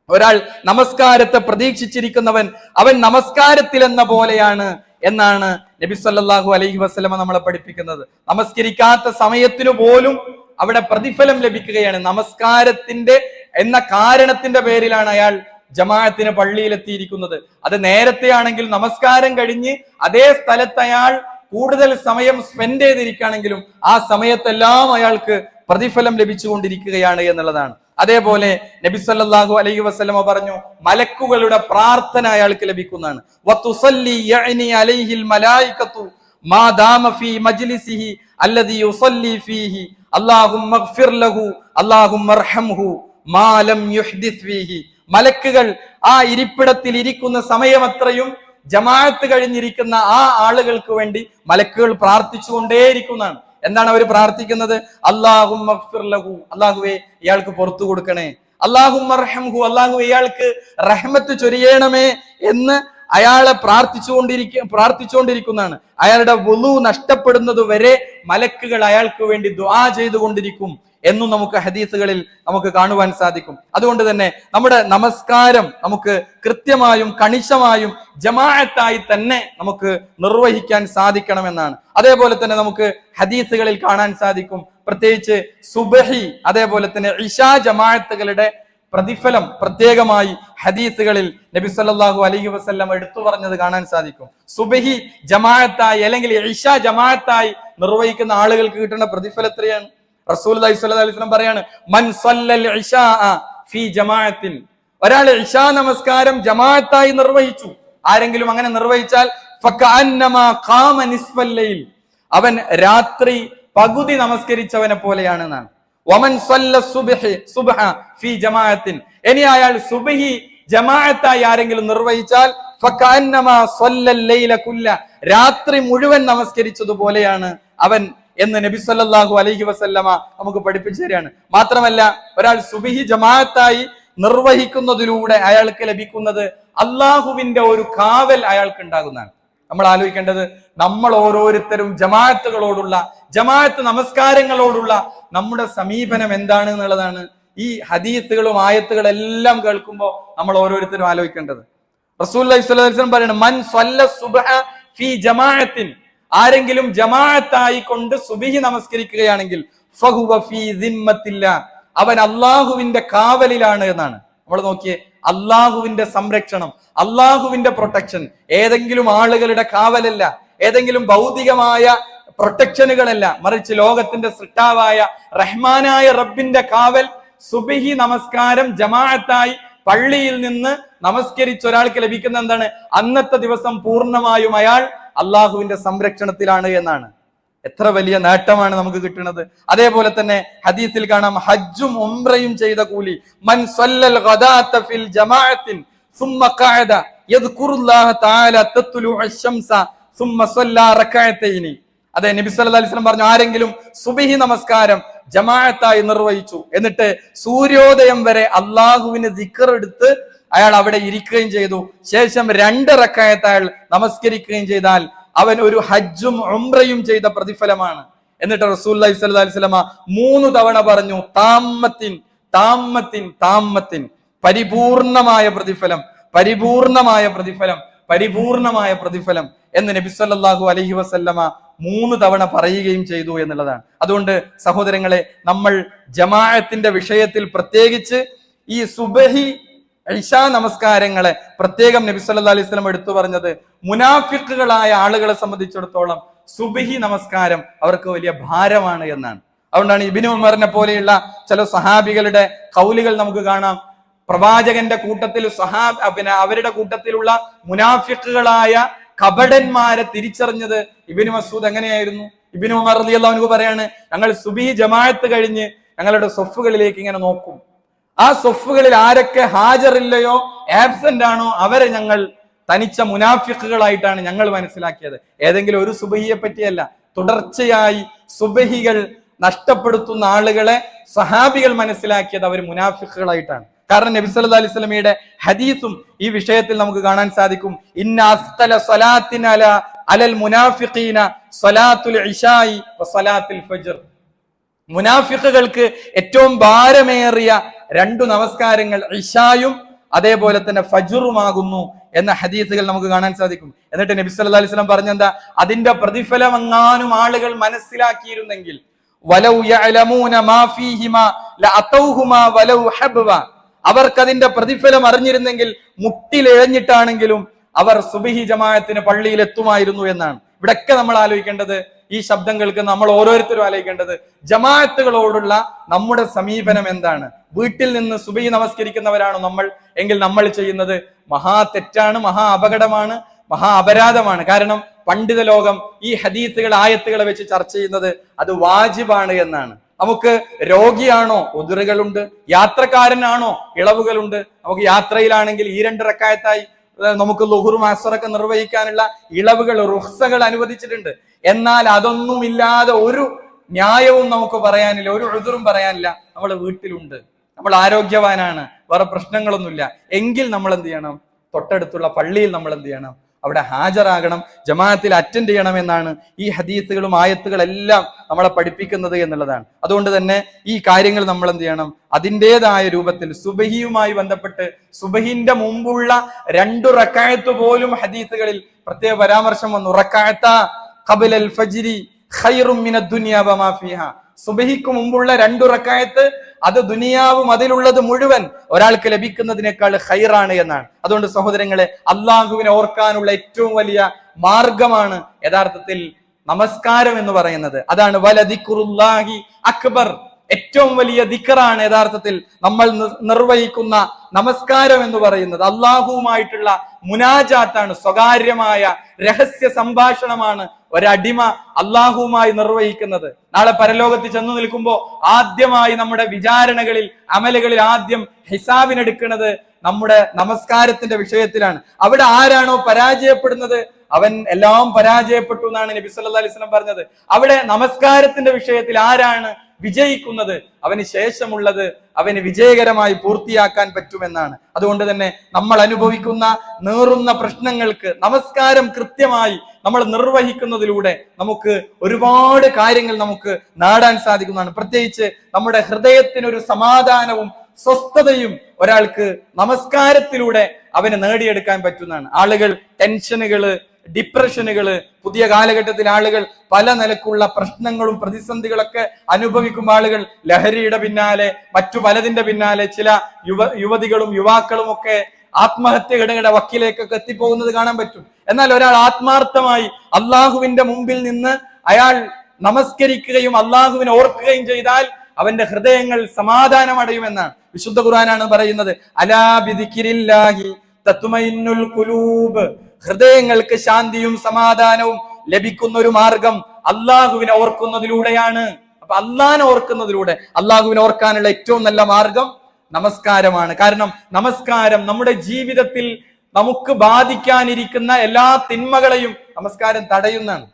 ഒരാൾ നമസ്കാരത്തെ പ്രതീക്ഷിച്ചിരിക്കുന്നവൻ അവൻ നമസ്കാരത്തിൽ എന്ന പോലെയാണ് എന്നാണ് നബി സല്ലല്ലാഹു അലൈഹി വസല്ലമ നമ്മളെ പഠിപ്പിക്കുന്നത്. നമസ്കരിക്കാത്ത സമയത്തിനു പോലും അവിടെ പ്രതിഫലം ലഭിക്കുകയാണ്. നമസ്കാരത്തിന്റെ എന്ന കാരണത്തിന്റെ പേരിലാണ് അയാൾ ജമാഅത്തിന് പള്ളിയിലെത്തിയിരിക്കുന്നത്. അത് നേരത്തെ ആണെങ്കിൽ നമസ്കാരം കഴിഞ്ഞ് അതേ സ്ഥലത്ത് അയാൾ കൂടുതൽ സമയം സ്പെൻഡ് ചെയ്തിരിക്കുകയാണെങ്കിലും ആ സമയത്തെല്ലാം അയാൾക്ക് പ്രതിഫലം ലഭിച്ചുകൊണ്ടിരിക്കുകയാണ് എന്നുള്ളതാണ്. അതേപോലെ നബി സല്ലല്ലാഹു അലൈഹി വസല്ലമ പറഞ്ഞു, മലക്കുകളുടെ പ്രാർത്ഥന അയാൾക്ക് ലഭിക്കുന്നതാണ്. വതുസല്ലി യഅനി അലൈഹിൽ മലായികതു മാ ദാമ ഫീ മജ്ലിസിഹി അല്ലദി യുസല്ലി ഫീഹി അല്ലാഹുമ്മഗ്ഫിർ ലഹു അല്ലാഹുമ്മ അർഹംഹു മാ ലം യുഹ്ദിസ് ഫീഹി. മലക്കുകൾ ആ ഇരിപ്പിടത്തിൽ ഇരിക്കുന്ന സമയമത്രയും ജമാഅത്ത് കഴിഞ്ഞിരിക്കുന്ന ആ ആളുകൾക്ക് വേണ്ടി മലക്കുകൾ പ്രാർത്ഥിച്ചുകൊണ്ടേയിരിക്കുന്നതാണ്. എന്താണ് അവർ പ്രാർത്ഥിക്കുന്നത്? അല്ലാഹുമ്മ ഗ്ഫിർ ലഹു, അല്ലാഹുവേ ഇയാൾക്ക് പുറത്തു കൊടുക്കണേ, അല്ലാഹുമ്മ അർഹംഹു, അല്ലാഹുവേ ഇയാൾക്ക് റഹ്മത്ത് ചൊരിയണമേ എന്ന് അയാളെ പ്രാർത്ഥിച്ചുകൊണ്ടിരിക്കുന്നതാണ്. അയാളുടെ വുളു നഷ്ടപ്പെടുന്നത് വരെ മലക്കുകൾ അയാൾക്ക് വേണ്ടി ദുആ ചെയ്തുകൊണ്ടിരിക്കും എന്നും നമുക്ക് ഹദീസുകളിൽ നമുക്ക് കാണുവാൻ സാധിക്കും. അതുകൊണ്ട് തന്നെ നമ്മുടെ നമസ്കാരം നമുക്ക് കൃത്യമായും കണിശമായും ജമാഅത്തായി തന്നെ നമുക്ക് നിർവഹിക്കാൻ സാധിക്കണമെന്നാണ്. അതേപോലെ തന്നെ നമുക്ക് ഹദീസുകളിൽ കാണാൻ സാധിക്കും, പ്രത്യേകിച്ച് സുബഹി അതേപോലെ തന്നെ ഇശാ ജമാഅത്തുകളുടെ പ്രതിഫലം പ്രത്യേകമായി ഹദീസുകളിൽ നബി സല്ലല്ലാഹു അലൈഹി വസല്ലം എടുത്തു പറഞ്ഞത് കാണാൻ സാധിക്കും. സുബഹി ജമാഅത്തായി അല്ലെങ്കിൽ ഇശാ ജമാഅത്തായി നിർവഹിക്കുന്ന ആളുകൾക്ക് കിട്ടുന്ന പ്രതിഫലം എത്രയാണ്? റസൂലുള്ളാഹി സ്വല്ലല്ലാഹു അലൈഹി വസല്ലം പറയാണ്, മൻ സല്ലൽ ഇശാ ഫീ ജമാഅത്തിൻ, ഒരാൾ ഇശാ നമസ്കാരം ജമാഅത്തായി നിർവഹിച്ചു, ആരെങ്കിലും അങ്ങനെ നിർവഹിച്ചാൽ ഫകഅന്നമാ ഖാമ നിസ്ഫൽ ലൈൽ, അവൻ രാത്രി പകുതി നമസ്കരിച്ചവനെ പോലെയാണ് എന്നാണ്. വമൻ സല്ല സുബ്ഹ ഫീ ജമാഅത്തിൻ, ഇനി അയാൾ സുബ്ഹി ജമാഅത്തായി ആരെങ്കിലും നിർവഹിച്ചാൽ ഫകഅന്നമാ സല്ലൽ ലൈല കുല്ല, രാത്രി മുഴുവൻ നമസ്കരിച്ചതുപോലെയാണ് അവൻ എന്ന് നബി സല്ലല്ലാഹു അലൈഹി വസല്ലമ നമുക്ക് പഠിപ്പിച്ചു തരികയാണ്. മാത്രമല്ല, ഒരാൾ സുബ്ഹി ജമാഅത്തായി നിർവഹിക്കുന്നതിലൂടെ അയാൾക്ക് ലഭിക്കുന്നത് അള്ളാഹുവിന്റെ ഒരു കാവൽ അയാൾക്ക് ഉണ്ടാകുന്നതാണ്. നമ്മൾ ആലോചിക്കേണ്ടത് നമ്മൾ ഓരോരുത്തരും ജമാഅത്ത് നമസ്കാരങ്ങളോടുള്ള നമ്മുടെ സമീപനം എന്താണ് എന്നുള്ളതാണ്. ഈ ഹദീസുകളും ആയത്തുകളും എല്ലാം കേൾക്കുമ്പോൾ നമ്മൾ ഓരോരുത്തരും ആലോചിക്കേണ്ടത്. റസൂലുള്ളാഹി സ്വല്ലല്ലാഹു അലൈഹി വസല്ലം പറയുന്നു, മൻ സ്വല്ല സുബ്ഹ ഫീ ജമാഅത്തിൻ, ആരെങ്കിലും ജമാഅത്തായി കൊണ്ട് സുബ്ഹി നമസ്കരിക്കുകയാണെങ്കിൽ ഫഹുവ ഫീ ദിമ്മത്തില്ലാഹ്, അവൻ അള്ളാഹുവിന്റെ കാവലിലാണ് എന്നാണ്. നമ്മൾ നോക്കിയേ, അള്ളാഹുവിന്റെ സംരക്ഷണം, അള്ളാഹുവിന്റെ പ്രൊട്ടക്ഷൻ, ഏതെങ്കിലും ആളുകളുടെ കാവലല്ല, ഏതെങ്കിലും ഭൗതികമായ പ്രൊട്ടക്ഷനുകളല്ല, മറിച്ച് ലോകത്തിന്റെ സൃഷ്ടാവായ റഹ്മാനായ റബ്ബിന്റെ കാവൽ. സുബ്ഹി നമസ്കാരം ജമാഅത്തായി പള്ളിയിൽ നിന്ന് നമസ്കരിച്ച ഒരാൾക്ക് ലഭിക്കുന്ന എന്താണ്? അന്നത്തെ ദിവസം പൂർണ്ണമായും അയാൾ അള്ളാഹുവിന്റെ സംരക്ഷണത്തിലാണ് എന്നാണ്. എത്ര വലിയ നേട്ടമാണ് നമുക്ക് കിട്ടുന്നത്. അതേപോലെ തന്നെ ഹദീസിൽ കാണാം, ഹജ്ജും ഉംറയും ചെയ്ത കൂലി. മൻ സ്വല്ലൽ ഗദാത ഫിൽ ജമാഅത്തിൻ സുമ്മ ഖഅദ യദ്കുറുല്ലാഹ തആല തത്ലുഉ അശംസ സുമ്മ സ്വല്ല റകഅതൈനി. അതെ, നബി സല്ലല്ലാഹു അലൈഹി വസല്ലം പറഞ്ഞു, ആരെങ്കിലും സുബ്ഹി നമസ്കാരം ജമാഅത്തായി നിർവഹിച്ചു, എന്നിട്ട് സൂര്യോദയം വരെ അള്ളാഹുവിന് ദിക്ർ എടുത്ത് അയാൾ അവിടെ ഇരിക്കുകയും ചെയ്തു, ശേഷം 2 റക്അത്ത് അയാൾ നമസ്കരിക്കുകയും ചെയ്താൽ അവൻ ഒരു ഹജ്ജും ഉംറയും ചെയ്ത പ്രതിഫലമാണ്. എന്നിട്ട് റസൂലുള്ളാഹി സ്വല്ലല്ലാഹു അലൈഹി വസല്ലം 3 തവണ പറഞ്ഞു, താമ്മത്തിൻ താമ്മത്തിൻ താമ്മത്തിൻ, പരിപൂർണമായ പ്രതിഫലം, പരിപൂർണമായ പ്രതിഫലം, പരിപൂർണമായ പ്രതിഫലം എന്ന് നബി സല്ലല്ലാഹു അലൈഹി വസല്ലമ 3 തവണ പറയുകയും ചെയ്തു എന്നുള്ളതാണ്. അതുകൊണ്ട് സഹോദരങ്ങളെ, നമ്മൾ ജമാഅത്തിന്റെ വിഷയത്തിൽ പ്രത്യേകിച്ച് ഈ സുബ്ഹി ഇശാ നമസ്കാരങ്ങളെ പ്രത്യേകം നബി സല്ലല്ലാഹു അലൈഹി വസല്ലം എടുത്തു പറഞ്ഞത്, മുനാഫിക്കുകളായ ആളുകളെ സംബന്ധിച്ചിടത്തോളം സുബ്ഹി നമസ്കാരം അവർക്ക് വലിയ ഭാരമാണ് എന്നാണ്. അതുകൊണ്ടാണ് ഇബ്നു ഉമറിനെ പോലെയുള്ള ചില സഹാബികളുടെ ഖൗലുകൾ നമുക്ക് കാണാം. പ്രവാചകന്റെ കൂട്ടത്തിൽ അവരുടെ കൂട്ടത്തിലുള്ള മുനാഫിക്കുകളായ കപടന്മാരെ തിരിച്ചറിഞ്ഞത് ഇബ്നു മസ്ഊദ് എങ്ങനെയായിരുന്നു? ഇബ്നു ഉമർ റളിയല്ലാഹു അൻഹു പറയാണ്, ഞങ്ങൾ സുബ്ഹി ജമാഅത്ത് കഴിഞ്ഞ് ഞങ്ങളുടെ സൊഫുകളിലേക്ക് ഇങ്ങനെ നോക്കും. ആ സൊഫുകളിൽ ആരൊക്കെ ഹാജറില്ലയോ, ആബ്സെന്റ് ആണോ, അവരെ ഞങ്ങൾ തനിച്ച മുനാഫിക്കുകളായിട്ടാണ് ഞങ്ങൾ മനസ്സിലാക്കിയത്. ഏതെങ്കിലും ഒരു സുബ്ഹിയെ പറ്റിയല്ല, തുടർച്ചയായി സുബ്ഹികൾ നഷ്ടപ്പെടുത്തുന്ന ആളുകളെ സഹാബികൾ മനസ്സിലാക്കിയത് അവർ മുനാഫിക്കുകളായിട്ടാണ്. കാരണം നബി സല്ലല്ലാഹു അലൈഹി വസല്ലമയുടെ ഹദീസും ഈ വിഷയത്തിൽ നമുക്ക് കാണാൻ സാധിക്കും. ഇന്ന അസ്തല സ്വലാത്തിന അലൽ മുനാഫിഖീന സ്വലാത്തുൽ ഇശാഇ വസ്വലാത്തുൽ ഫജ്ർ. മുനാഫിഖുകൾക്ക് ഏറ്റവും ഭാരമേറിയ 2 നമസ്കാരങ്ങൾ ഇശായും അതേപോലെ തന്നെ ഫജ്റുമാകുന്നു എന്ന ഹദീസുകൾ നമുക്ക് കാണാൻ സാധിക്കും. എന്നിട്ട് നബി സല്ലല്ലാഹു അലൈഹി വസല്ലം പറഞ്ഞെന്താ? അതിന്റെ പ്രതിഫലം എങ്ങാനും ആളുകൾ മനസ്സിലാക്കിയിരുന്നെങ്കിൽ വലൗ യഅലമൂന മാ ഫീഹിമാ ലഅതൗഹുമാ വലൗ ഹബ്വ, അവർക്കതിന്റെ പ്രതിഫലം അറിഞ്ഞിരുന്നെങ്കിൽ മുട്ടിലിഴഞ്ഞിട്ടാണെങ്കിലും അവർ സുബ്ഹി ജമാഅത്തിന് പള്ളിയിൽ എത്തുമായിരുന്നു എന്നാണ്. ഇവിടൊക്കെ നമ്മൾ ആലോചിക്കേണ്ടത്, ഈ ശബ്ദം കേൾക്കുന്ന നമ്മൾ ഓരോരുത്തരും ആലോചിക്കേണ്ടത്, ജമാഅത്തുകളോടുള്ള നമ്മുടെ സമീപനം എന്താണ്? വീട്ടിൽ നിന്ന് സുബ്ഹി നമസ്കരിക്കുന്നവരാണോ നമ്മൾ എങ്കിൽ നമ്മൾ ചെയ്യുന്നത് മഹാ തെറ്റാണ്, മഹാ അപകടമാണ്, മഹാ അപരാധമാണ്. കാരണം പണ്ഡിത ലോകം ഈ ഹദീസുകൾ ആയത്തുകളെ വെച്ച് ചർച്ച ചെയ്യുന്നത് അത് വാജിബാണ് എന്നാണ്. നമുക്ക് രോഗിയാണോ ഉദ്റുകളുണ്ട്, യാത്രക്കാരനാണോ ഇളവുകളുണ്ട്. നമുക്ക് യാത്രയിലാണെങ്കിൽ ഈ 2 റക്അത്തായി നമുക്ക് ളുഹുറും അസ്റൊക്കെ നിർവഹിക്കാനുള്ള ഇളവുകൾ, റുഖ്സകൾ അനുവദിച്ചിട്ടുണ്ട്. എന്നാൽ അതൊന്നുമില്ലാതെ ഒരു ന്യായവും നമുക്ക് പറയാനില്ല, ഒരു ഉദ്റും പറയാനില്ല. നമ്മൾ വീട്ടിലുണ്ട്, നമ്മൾ ആരോഗ്യവാനാണ്, വേറെ പ്രശ്നങ്ങളൊന്നുമില്ല എങ്കിൽ നമ്മൾ എന്ത് ചെയ്യണം? തൊട്ടടുത്തുള്ള പള്ളിയിൽ നമ്മൾ എന്ത് ചെയ്യണം? അവിടെ ഹാജരാകണം, ജമാഅത്തിൽ അറ്റൻഡ് ചെയ്യണം എന്നാണ് ഈ ഹദീസുകളും ആയത്തുകളെല്ലാം നമ്മളെ പഠിപ്പിക്കുന്നത് എന്നുള്ളതാണ്. അതുകൊണ്ട് തന്നെ ഈ കാര്യങ്ങൾ നമ്മൾ എന്ത് ചെയ്യണം? അതിൻ്റെതായ രൂപത്തിൽ സുബ്ഹിയുമായി ബന്ധപ്പെട്ട് സുബ്ഹിന്റെ മുമ്പുള്ള 2 റക്അത്ത് പോലും ഹദീസുകളിൽ പ്രത്യേക പരാമർശം വന്നു. റക്അത്ത ഖബ്ലൽ ഫജ്രി ഖൈറും മിനദ് ദുനിയ വമാ ഫീഹാ. സുബ്ഹിക്ക് മുമ്പുള്ള 2 റക്അത്ത് അത് ദുനിയാവും അതിലുള്ളത് മുഴുവൻ ഒരാൾക്ക് ലഭിക്കുന്നതിനേക്കാൾ ഖൈറാണ് എന്നാണ്. അതുകൊണ്ട് സഹോദരങ്ങളെ, അള്ളാഹുവിനെ ഓർക്കാനുള്ള ഏറ്റവും വലിയ മാർഗമാണ് യഥാർത്ഥത്തിൽ നമസ്കാരം എന്ന് പറയുന്നത്. അതാണ് വലദിക്റുല്ലാഹി അക്ബർ. ഏറ്റവും വലിയ ദിക്റാണ് യഥാർത്ഥത്തിൽ നമ്മൾ നിർവഹിക്കുന്ന നമസ്കാരം എന്ന് പറയുന്നത്. അള്ളാഹുവുമായിട്ടുള്ള മുനാജാത്താണ്, സ്വകാര്യമായ രഹസ്യ സംഭാഷണമാണ് ഒരടിമ അള്ളാഹുവുമായി നിർവഹിക്കുന്നത്. നാളെ പരലോകത്ത് ചെന്നു നിൽക്കുമ്പോൾ ആദ്യമായി നമ്മുടെ വിചാരണകളിൽ, അമലുകളിൽ ആദ്യം ഹിസാബിനെടുക്കുന്നത് നമ്മുടെ നമസ്കാരത്തിന്റെ വിഷയത്തിലാണ്. അവിടെ ആരാണോ പരാജയപ്പെടുന്നത് അവൻ എല്ലാം പരാജയപ്പെട്ടു എന്നാണ് നബി സല്ലല്ലാഹു അലൈഹി വസല്ലം പറഞ്ഞത്. അവിടെ നമസ്കാരത്തിന്റെ വിഷയത്തിൽ ആരാണ് വിജയിക്കുന്നത് അവന് ശേഷമുള്ളത് അവന് വിജയകരമായി പൂർത്തിയാക്കാൻ പറ്റുമെന്നാണ്. അതുകൊണ്ട് തന്നെ നമ്മൾ അനുഭവിക്കുന്ന നേറുന്ന പ്രശ്നങ്ങൾക്ക് നമസ്കാരം കൃത്യമായി നമ്മൾ നിർവഹിക്കുന്നതിലൂടെ നമുക്ക് ഒരുപാട് കാര്യങ്ങൾ നമുക്ക് നേടാൻ സാധിക്കുന്നതാണ്. പ്രത്യേകിച്ച് നമ്മുടെ ഹൃദയത്തിനൊരു സമാധാനവും സ്വസ്ഥതയും ഒരാൾക്ക് നമസ്കാരത്തിലൂടെ അവന് നേടിയെടുക്കാൻ പറ്റുന്നതാണ്. ആളുകൾ ടെൻഷനുകള്, ഡിപ്രഷനുകള്, പുതിയ കാലഘട്ടത്തിൽ ആളുകൾ പല നിലക്കുള്ള പ്രശ്നങ്ങളും പ്രതിസന്ധികളൊക്കെ അനുഭവിക്കും. ആളുകൾ ലഹരിയുടെ പിന്നാലെ, മറ്റു പലതിന്റെ പിന്നാലെ, ചില യുവതികളും യുവാക്കളും ഒക്കെ ആത്മഹത്യയുടെ വക്കിലേക്കൊക്കെ എത്തിപ്പോകുന്നത് കാണാൻ പറ്റും. എന്നാൽ ഒരാൾ ആത്മാർത്ഥമായി അള്ളാഹുവിന്റെ മുമ്പിൽ നിന്ന് അയാൾ നമസ്കരിക്കുകയും അള്ളാഹുവിനെ ഓർക്കുകയും ചെയ്താൽ അവന്റെ ഹൃദയങ്ങൾ സമാധാനമടയുമെന്നാണ് വിശുദ്ധ ഖുർആനാണ് പറയുന്നത്. അലാ ബിദിക്രില്ലാഹി തത്മഇന്നുൽ ഖുലൂബ്. ഹൃദയങ്ങൾക്ക് ശാന്തിയും സമാധാനവും ലഭിക്കുന്ന ഒരു മാർഗം അള്ളാഹുവിനെ ഓർക്കുന്നതിലൂടെയാണ്. അപ്പൊ അള്ളാഹിനെ ഓർക്കുന്നതിലൂടെ, അള്ളാഹുവിനെ ഓർക്കാനുള്ള ഏറ്റവും നല്ല മാർഗം നമസ്കാരമാണ്. കാരണം നമസ്കാരം നമ്മുടെ ജീവിതത്തിൽ നമുക്ക് ബാധിക്കാനിരിക്കുന്ന എല്ലാ തിന്മകളെയും നമസ്കാരം തടയുന്നതാണ്.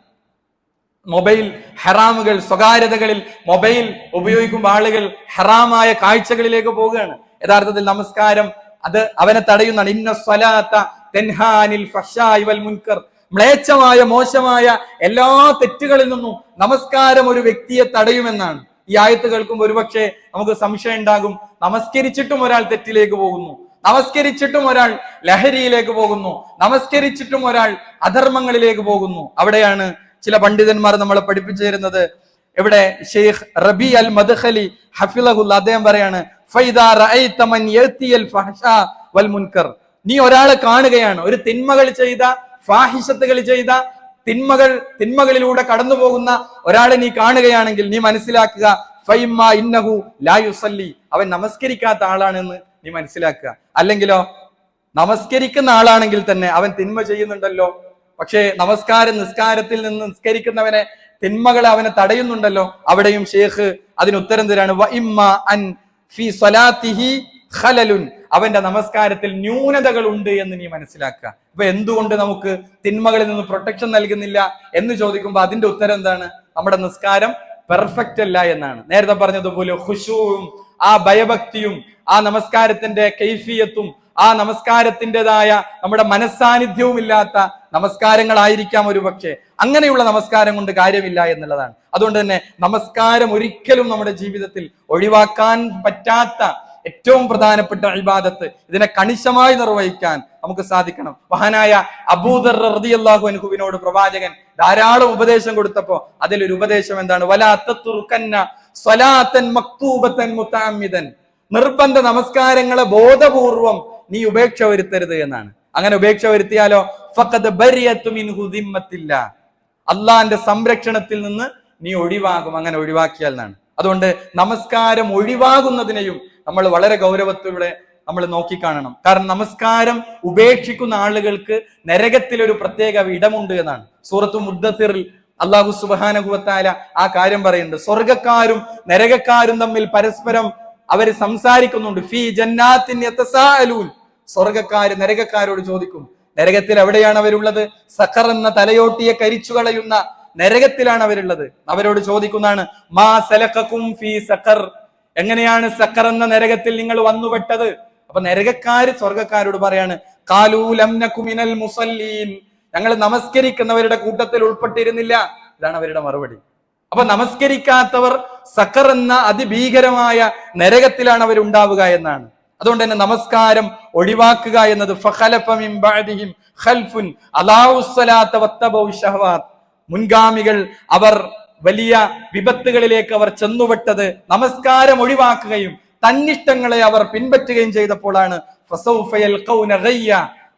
മൊബൈൽ ഹറാമുകൾ, സ്വകാര്യതകളിൽ മൊബൈൽ ഉപയോഗിക്കുമ്പോൾ ആളുകൾ ഹറാമായ കാഴ്ചകളിലേക്ക് പോവുകയാണ്. യഥാർത്ഥത്തിൽ നമസ്കാരം അത് അവനെ തടയുന്നതാണ്. ഇന്ന സ്വലാത്ത തൻഹാ അനിൽ ഫഹ്ശാഇ വൽ മുൻകർ. മ്ലേച്ഛമായ, മോശമായ എല്ലാ തെറ്റുകളിൽ നിന്നും നമസ്കാരം ഒരു വ്യക്തിയെ തടയുമെന്നാണ്. ഈ ആയത്ത് കേൾക്കുമ്പോൾ ഒരുപക്ഷെ നമുക്ക് സംശയം ഉണ്ടാകും, നമസ്കരിച്ചിട്ടും ഒരാൾ തെറ്റിലേക്ക് പോകുന്നു, നമസ്കരിച്ചിട്ടും ഒരാൾ ലഹരിയിലേക്ക് പോകുന്നു, നമസ്കരിച്ചിട്ടും ഒരാൾ അധർമ്മങ്ങളിലേക്ക് പോകുന്നു. അവിടെയാണ് ചില പണ്ഡിതന്മാർ നമ്മളെ പഠിപ്പിച്ചു തരുന്നത്. ഇവിടെ ഷെയ്ഖ് റബി അൽ മദ്ഖലി ഹഫിളഹുല്ലാ അദ്ദേഹം പറയാണ്, ഫൈദാ റഅയ്ത മൻ യഅതിൽ ഫഹ്ശാ വൽ മുൻകർ. നീ ഒരാളെ കാണുകയാണ്, ഒരു തിന്മകൾ ചെയ്ത, ഫാഹിഷത്തുകൾ ചെയ്ത, തിന്മകളിലൂടെ കടന്നു പോകുന്ന ഒരാളെ നീ കാണുകയാണെങ്കിൽ നീ മനസ്സിലാക്കുക, ഫൈമ്മാ ഇന്നഹു ലാ യുസല്ലി, അവൻ നമസ്കരിക്കാത്ത ആളാണെന്ന് നീ മനസ്സിലാക്കുക. അല്ലെങ്കിലോ നമസ്കരിക്കുന്ന ആളാണെങ്കിൽ തന്നെ അവൻ തിന്മ ചെയ്യുന്നുണ്ടല്ലോ. പക്ഷേ നിസ്കാരത്തിൽ നിന്ന് നിസ്കരിക്കുന്നവനെ തിന്മകളെ അവനെ തടയുന്നുണ്ടല്ലോ. അവിടെയും ഷേഖ് അതിന് ഉത്തരം തരാണ്, വഇമ്മാ അൻ ഫീ സ്വലാത്തിഹി ഖലലുൻ, അവന്റെ നമസ്കാരത്തിൽ ന്യൂനതകൾ ഉണ്ട് എന്ന് നീ മനസ്സിലാക്കുക. അപ്പൊ എന്തുകൊണ്ട് നമുക്ക് തിന്മകളിൽ നിന്ന് പ്രൊട്ടക്ഷൻ നൽകുന്നില്ല എന്ന് ചോദിക്കുമ്പോൾ അതിന്റെ ഉത്തരം എന്താണ്? നമ്മുടെ നിസ്കാരം പെർഫെക്റ്റ് അല്ല എന്നാണ്. നേരത്തെ പറഞ്ഞതുപോലെ ഖുശൂഉം ആ ഭയഭക്തിയും ആ നമസ്കാരത്തിന്റെ കൈഫിയത്തും ആ നമസ്കാരത്തിൻ്റെതായ നമ്മുടെ മനസ്സാന്നിധ്യവും ഇല്ലാത്ത നമസ്കാരങ്ങളായിരിക്കാം ഒരു പക്ഷേ. അങ്ങനെയുള്ള നമസ്കാരം കൊണ്ട് കാര്യമില്ല എന്നുള്ളതാണ്. അതുകൊണ്ട് തന്നെ നമസ്കാരം ഒരിക്കലും നമ്മുടെ ജീവിതത്തിൽ ഒഴിവാക്കാൻ പറ്റാത്ത ഏറ്റവും പ്രധാനപ്പെട്ട ഇബാദത്ത്. ഇതിനെ കണിശമായി നിർവഹിക്കാൻ നമുക്ക് സാധിക്കണം. മഹാനായ അബൂദർ റളിയല്ലാഹു അൻഹുവിനോട് പ്രവാചകൻ ധാരാളം ഉപദേശം കൊടുത്തപ്പോ അതിലൊരു ഉപദേശം എന്താണ്? വലാ തത്റുകന്ന സ്വലാത്തൻ മക്തൂബത്തൻ മുതഅമ്മിദൻ. നിർബന്ധ നമസ്കാരങ്ങളെ ബോധപൂർവം നീ ഉപേക്ഷ വരുത്തരുത് എന്നാണ്. അങ്ങനെ ഉപേക്ഷ വരുത്തിയാലോ ഫഖദ് ബരിയതു മിൻഹു ദിമ്മത്തില്ല, അള്ളാന്റെ സംരക്ഷണത്തിൽ നിന്ന് നീ ഒഴിവാകും. അങ്ങനെ ഒഴിവാക്കിയാൽ എന്നാണ്. അതുകൊണ്ട് നമസ്കാരം ഒഴിവാകുന്നതിനെയും നമ്മൾ വളരെ ഗൗരവത്തോടെ നമ്മൾ നോക്കിക്കാണണം. കാരണം നമസ്കാരം ഉപേക്ഷിക്കുന്ന ആളുകൾക്ക് നരകത്തിൽ ഒരു പ്രത്യേക ഇടമുണ്ട് എന്നാണ്. സൂറത്തു മുദ്ദസിറിൽ അല്ലാഹു സുബ്ഹാനഹു വ തആല ആ കാര്യം പറയുന്നുണ്ട്. സ്വർഗക്കാരും നരകക്കാരും തമ്മിൽ പരസ്പരം അവർ സംസാരിക്കുന്നുണ്ട്. ഫീ ജന്നാത്തിൻ യതസാഅലൂൻ. സ്വർഗക്കാര് നരകക്കാരോട് ചോദിക്കും, നരകത്തിൽ എവിടെയാണ് അവരുള്ളത്? സഖർ എന്ന തലയോട്ടിയെ കരിച്ചു കളയുന്ന നരകത്തിലാണ് അവരുള്ളത്. അവരോട് ചോദിക്കുന്നതാണ്, മാ സലഖകും ഫീ സഖർ, എങ്ങനെയാണ് സഖർ എന്ന നരകത്തിൽ നിങ്ങൾ വന്നുപെട്ടത്? അപ്പൊ നരകക്കാര് സ്വർഗക്കാരോട് പറയാണ്, ഖാലൂ ലം നകു മിനൽ മുസല്ലീൻ, ഞങ്ങൾ നമസ്കരിക്കുന്നവരുടെ കൂട്ടത്തിൽ ഉൾപ്പെട്ടിരുന്നില്ല. ഇതാണ് അവരുടെ മറുപടി. അപ്പൊ നമസ്കരിക്കാത്തവർ സഖർ എന്ന അതിഭീകരമായ നരകത്തിലാണ് അവരുണ്ടാവുക എന്നാണ്. അതുകൊണ്ട് തന്നെ നമസ്കാരം ഒഴിവാക്കുക എന്നത് ഫഖലഫ മിൻ ബഅദിഹിം ഖൽഫുൻ അലാഉസ്സലാത്ത വത്തബഉ ശഹവാത്ത്, മുൻഗാമികൾ അവർ വലിയ വിപത്തുകളിലേക്ക് അവർ ചെന്നുവിട്ടത് നമസ്കാരം ഒഴിവാക്കുകയും തന്നിഷ്ടങ്ങളെ അവർ പിൻപറ്റുകയും ചെയ്തപ്പോഴാണ് ഫസൗഫ യൽഖൗന ഗയ്യ,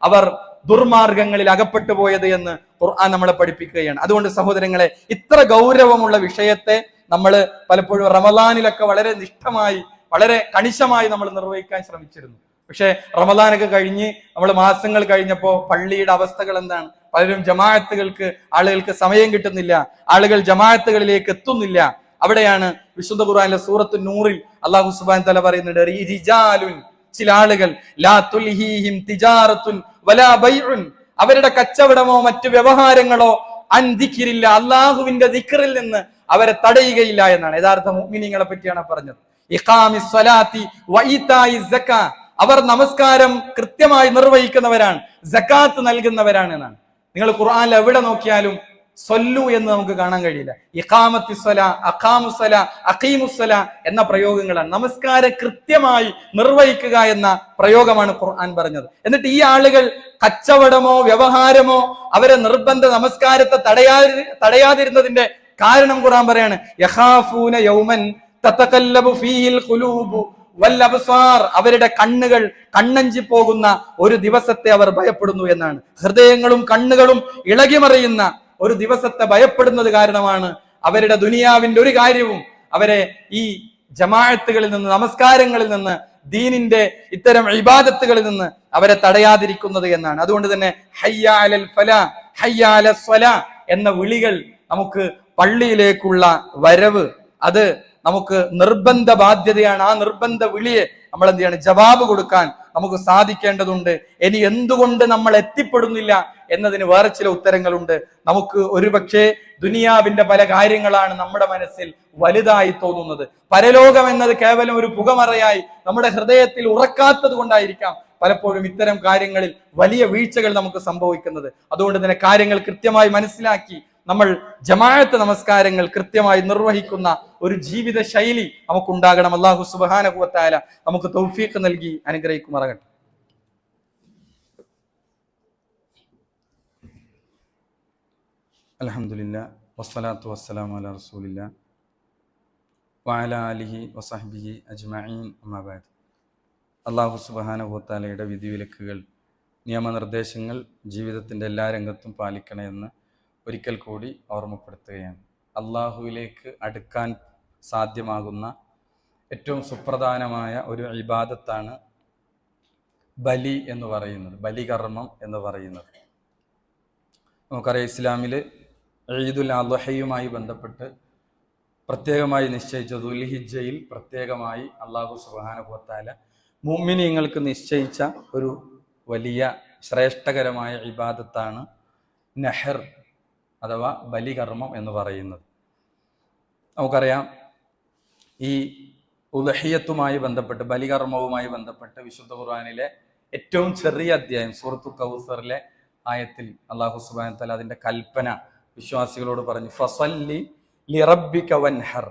അവർ ദുർമാർഗങ്ങളിൽ അകപ്പെട്ടു പോയത് എന്ന് ഖുർആൻ നമ്മളെ പഠിപ്പിക്കുകയാണ്. അതുകൊണ്ട് സഹോദരങ്ങളെ, ഇത്ര ഗൗരവമുള്ള വിഷയത്തെ നമ്മൾ പലപ്പോഴും റമദാനിലൊക്കെ വളരെ നിഷ്ഠമായി, വളരെ കണിശമായി നമ്മൾ നിർവഹിക്കാൻ ശ്രമിച്ചിരുന്നു. പക്ഷെ റമദാനൊക്കെ കഴിഞ്ഞ് നമ്മൾ മാസങ്ങൾ കഴിഞ്ഞപ്പോ പള്ളിയുടെ അവസ്ഥകൾ എന്താണ്? പലരും ജമാഅത്തുകൾക്ക് ആളുകൾക്ക് സമയം കിട്ടുന്നില്ല, ആളുകൾ ജമാഅത്തുകളിലേക്ക് എത്തുന്നില്ല. അവിടെയാണ് വിശുദ്ധ ഖുർആനിലെ സൂറത്തു നൂറിൽ അല്ലാഹു സുബ്ഹാനഹു വ തആല പറയുന്നുണ്ട്, റിജാലുൻ, ചില ആളുകൾ, ലാ തുൽഹീഹിം തിജാറത്തുൻ വലാ ബൈഉൻ, അവരുടെ കച്ചവടമോ മറ്റു വ്യവഹാരങ്ങളോ അൻ ദിക്രില്ല, അള്ളാഹുവിന്റെ ദിക്റിൽ നിന്ന് അവരെ തടയുകയില്ല എന്നാണ്. യഥാർത്ഥ മുഅ്മിനീങ്ങളെ പറ്റിയാണ് പറഞ്ഞത്. ഇഖാമിസ് സ്വലാത്തി വഇതാഇസ് സക്കാ, അവർ നമസ്കാരം കൃത്യമായി നിർവഹിക്കുന്നവരാണ്, സക്കാത്ത് നൽകുന്നവരാണ് എന്നാണ്. നിങ്ങൾ ഖുർആനിൽ എവിടെ നോക്കിയാലും സ്വല്ലു എന്ന് നമുക്ക് കാണാൻ കഴിയില്ല. ഇഖാമത്തിസ്സലാ, അഖാമുസ്സലാ, അഖീമുസ്സലാ എന്ന പ്രയോഗങ്ങളാണ്. നമസ്കാരം കൃത്യമായി നിർവഹിക്കുക എന്ന പ്രയോഗമാണ് ഖുർആൻ പറഞ്ഞത്. എന്നിട്ട് ഈ ആളുകൾ കച്ചവടമോ വ്യവഹാരമോ അവരെ നിർബന്ധ നമസ്കാരത്തെ തടയാതിരുന്നതിന്റെ കാരണം ഖുർആൻ പറയാണ്, യഖാഫൂന യൗമൻ തതഖല്ലബു ഫീഹിൽ ഖുലൂബു വൽ അബ്സാർ, അവരുടെ കണ്ണുകൾ കണ്ണഞ്ചി പോകുന്ന ഒരു ദിവസത്തെ അവർ ഭയപ്പെടുന്നു എന്നാണ്. ഹൃദയങ്ങളും കണ്ണുകളും ഇളകിമറിയുന്ന ഒരു ദിവസത്തെ ഭയപ്പെടുന്നത് കാരണമാണ് അവരുടെ ദുനിയാവിന്റെ ഒരു കാര്യവും അവരെ ഈ ജമാഅത്തുകളിൽ നിന്ന്, നമസ്കാരങ്ങളിൽ നിന്ന്, ദീനിന്റെ ഇത്തരം ഇബാദത്തുകളിൽ നിന്ന് അവരെ തടയാതിരിക്കുന്നത് എന്നാണ്. അതുകൊണ്ട് തന്നെ ഹയ്യ അലൽ ഫലാ, ഹയ്യ അലസ് സ്വലാ എന്ന വിളികൾ, നമുക്ക് പള്ളിയിലേക്കുള്ള വരവ്, അത് നമുക്ക് നിർബന്ധ ബാധ്യതയാണ്. ആ നിർബന്ധ വിളിയെ നമ്മൾ എന്ത് ചെയ്യണം? ജവാബ് കൊടുക്കാൻ നമുക്ക് സാധിക്കേണ്ടതുണ്ട്. ഇനി എന്തുകൊണ്ട് നമ്മൾ എത്തിപ്പെടുന്നില്ല എന്നതിന് വേറെ ചില ഉത്തരങ്ങളുണ്ട്. നമുക്ക് ഒരുപക്ഷെ ദുനിയാവിന്റെ പല കാര്യങ്ങളാണ് നമ്മുടെ മനസ്സിൽ വലുതായി തോന്നുന്നത്. പരലോകം എന്നത് കേവലം ഒരു പുകമറയായി നമ്മുടെ ഹൃദയത്തിൽ ഉറക്കാത്തത് കൊണ്ടായിരിക്കാം പലപ്പോഴും ഇത്തരം കാര്യങ്ങളിൽ വലിയ വീഴ്ചകൾ നമുക്ക് സംഭവിക്കുന്നത്. അതുകൊണ്ട് തന്നെ കാര്യങ്ങൾ കൃത്യമായി മനസ്സിലാക്കി നമ്മൾ ജമാഅത്ത് നമസ്കാരങ്ങൾ കൃത്യമായി നിർവഹിക്കുന്ന ഒരു ജീവിത ശൈലി നമുക്കുണ്ടാകണം. അല്ലാഹു സുബ്ഹാനഹു വ തആല നമുക്ക് തൗഫീഖ് നൽകി അനുഗ്രഹിക്കുമാറാകട്ടെ. അൽഹംദുലില്ലാഹ് വസ്സലാത്തു വസ്സലാമു അലാ റസൂലില്ലാഹ് വഅലാ ആലിഹി വസഹ്ബിഹി അജ്മഈൻ, അമ്മാ ബഅദ്. അല്ലാഹു സുബ്ഹാനഹു വ തആലയുടെ വിധിവിലക്കുകൾ, നിയമനിർദ്ദേശങ്ങൾ ജീവിതത്തിൻ്റെ എല്ലാ രംഗത്തും പാലിക്കണമെന്ന് ഒരിക്കൽ കൂടി ഓർമ്മപ്പെടുത്തുകയാണ്. അള്ളാഹുവിലേക്ക് അടുക്കാൻ സാധ്യമാകുന്ന ഏറ്റവും സുപ്രധാനമായ ഒരു ഇബാദത്താണ് ബലി എന്ന് പറയുന്നത്, ബലികർമ്മം എന്ന് പറയുന്നത്. നമുക്കറിയാം, ഇസ്ലാമിൽ ഈദുൽ അദ്ഹയുമായി ബന്ധപ്പെട്ട് പ്രത്യേകമായി നിശ്ചയിച്ച ദുൽഹിജ്ജയിൽ പ്രത്യേകമായി അള്ളാഹു സുബ്ഹാനഹു വ തആല മുഅ്മിനീങ്ങൾക്ക് നിശ്ചയിച്ച ഒരു വലിയ ശ്രേഷ്ഠകരമായ ഇബാദത്താണ് നഹർ അഥവാ ബലികർമ്മം എന്ന് പറയുന്നത്. നമുക്കറിയാം, ഈ ഉദ്ഹിയ്യത്തുമായി ബന്ധപ്പെട്ട്, ബലികർമ്മവുമായി ബന്ധപ്പെട്ട് വിശുദ്ധ ഖുർആനിലെ ഏറ്റവും ചെറിയ അധ്യായം സൂറത്തു കൗസറിലെ ആയത്തിൽ അല്ലാഹു സുബ്ഹാനഹു വ തആല അതിന്റെ കൽപ്പന വിശ്വാസികളോട് പറഞ്ഞു, ഫസല്ലി ലിറബ്ബിക വൻഹർ,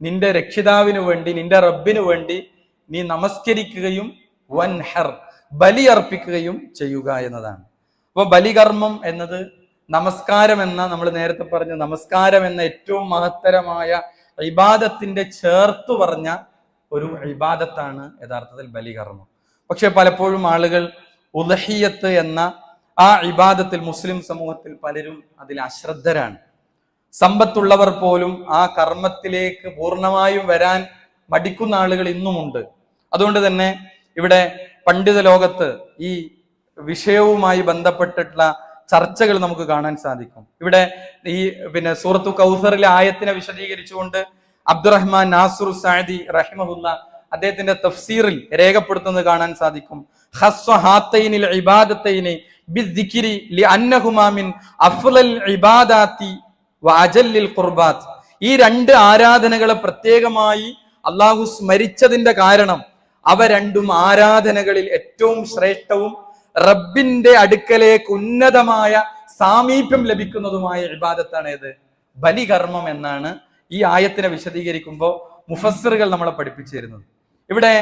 നിന്റെ രക്ഷിതാവിന് വേണ്ടി, നിന്റെ റബ്ബിന് വേണ്ടി നീ നമസ്കരിക്കുകയും വൻഹർ, ബലി അർപ്പിക്കുകയും ചെയ്യുക എന്നതാണ്. അപ്പോൾ ബലികർമ്മം എന്നത് നമസ്കാരം എന്ന, നമ്മൾ നേരത്തെ പറഞ്ഞ നമസ്കാരം എന്ന ഏറ്റവും മഹത്തരമായ ഇബാദത്തിന്റെ ചേർത്തു പറഞ്ഞ ഒരു ഇബാദത്താണ് യഥാർത്ഥത്തിൽ ബലികർമ്മം. പക്ഷെ പലപ്പോഴും ആളുകൾ ഉദ്ഹിയ്യത്ത് എന്ന ആ ഇബാദത്തിൽ, മുസ്ലിം സമൂഹത്തിൽ പലരും അതിൽ അശ്രദ്ധരാണ്. സമ്പത്തുള്ളവർ പോലും ആ കർമ്മത്തിലേക്ക് പൂർണ്ണമായും വരാൻ മടിക്കുന്ന ആളുകൾ ഇന്നുമുണ്ട്. അതുകൊണ്ട് തന്നെ ഇവിടെ പണ്ഡിത ലോകത്ത് ഈ വിഷയവുമായി ബന്ധപ്പെട്ടിട്ടുള്ള ചർച്ചകൾ നമുക്ക് കാണാൻ സാധിക്കും. ഇവിടെ ഈ സൂറത്തു കൗസറിലെ ആയത്തിനെ വിശദീകരിച്ചുകൊണ്ട് അബ്ദുറഹ്മാൻ നാസുർ സഅദി റഹിമഹുല്ല അദ്ദേഹത്തിന്റെ തഫ്സീറിൽ രേഖപ്പെടുത്തുന്നത് കാണാൻ സാധിക്കും. ഖസ്സ ഹാത്തൈനിൽ ഇബാദത്തൈനി ബിദ്ദിക്രി ലിഅന്നഹുമാ മിൻ അഫ്ളൽ ഇബാദാതി വഅജല്ലിൽ ഖുർബാത്ത്, ഈ രണ്ട് ആരാധനകളെ പ്രത്യേകമായി അള്ളാഹു സ്മരിച്ചതിന്റെ കാരണം അവ രണ്ടും ആരാധനകളിൽ ഏറ്റവും ശ്രേഷ്ഠവും റബ്ബിന്റെ അടുക്കലേക്ക് ഉന്നതമായ സാമീപ്യം ലഭിക്കുന്നതുമായ ഇബാദത്താണ് ഏത്? ബലികർമ്മം എന്നാണ് ഈ ആയത്തിനെ വിശദീകരിക്കുമ്പോൾ മുഫസ്സിറുകൾ നമ്മളെ പഠിപ്പിച്ചു തരുന്നത്. ഇവിടെ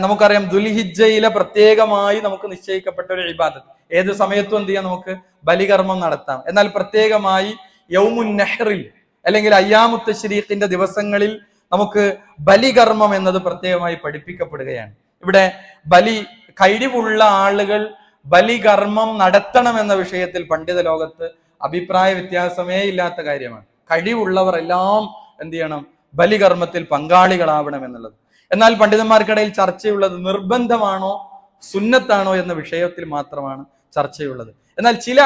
നമുക്കറിയാം, ദുൽഹിജ്ജയിലെ പ്രത്യേകമായി നമുക്ക് നിശ്ചയിക്കപ്പെട്ട ഒരു ഇബാദത്ത്, ഏത് സമയത്തും എന്ത് ചെയ്യാം, നമുക്ക് ബലികർമ്മം നടത്താം. എന്നാൽ പ്രത്യേകമായി യൗമുൻ നഹ്റിൽ അല്ലെങ്കിൽ അയ്യാമുത്ത് തശ്രീഖിന്റെ ദിവസങ്ങളിൽ നമുക്ക് ബലികർമ്മം എന്നത് പ്രത്യേകമായി പഠിപ്പിക്കപ്പെടുകയാണ്. ഇവിടെ കഴിവുള്ള ആളുകൾ ബലികർമ്മം നടത്തണമെന്ന വിഷയത്തിൽ പണ്ഡിത ലോകത്ത് അഭിപ്രായ വ്യത്യാസമേ ഇല്ലാത്ത കാര്യമാണ്. കഴിവുള്ളവർ എല്ലാം എന്ത് ചെയ്യണം? ബലികർമ്മത്തിൽ പങ്കാളികളാവണം എന്നുള്ളത്. എന്നാൽ പണ്ഡിതന്മാർക്കിടയിൽ ചർച്ചയുള്ളത് നിർബന്ധമാണോ സുന്നത്താണോ എന്ന വിഷയത്തിൽ മാത്രമാണ് ചർച്ചയുള്ളത്. എന്നാൽ ചില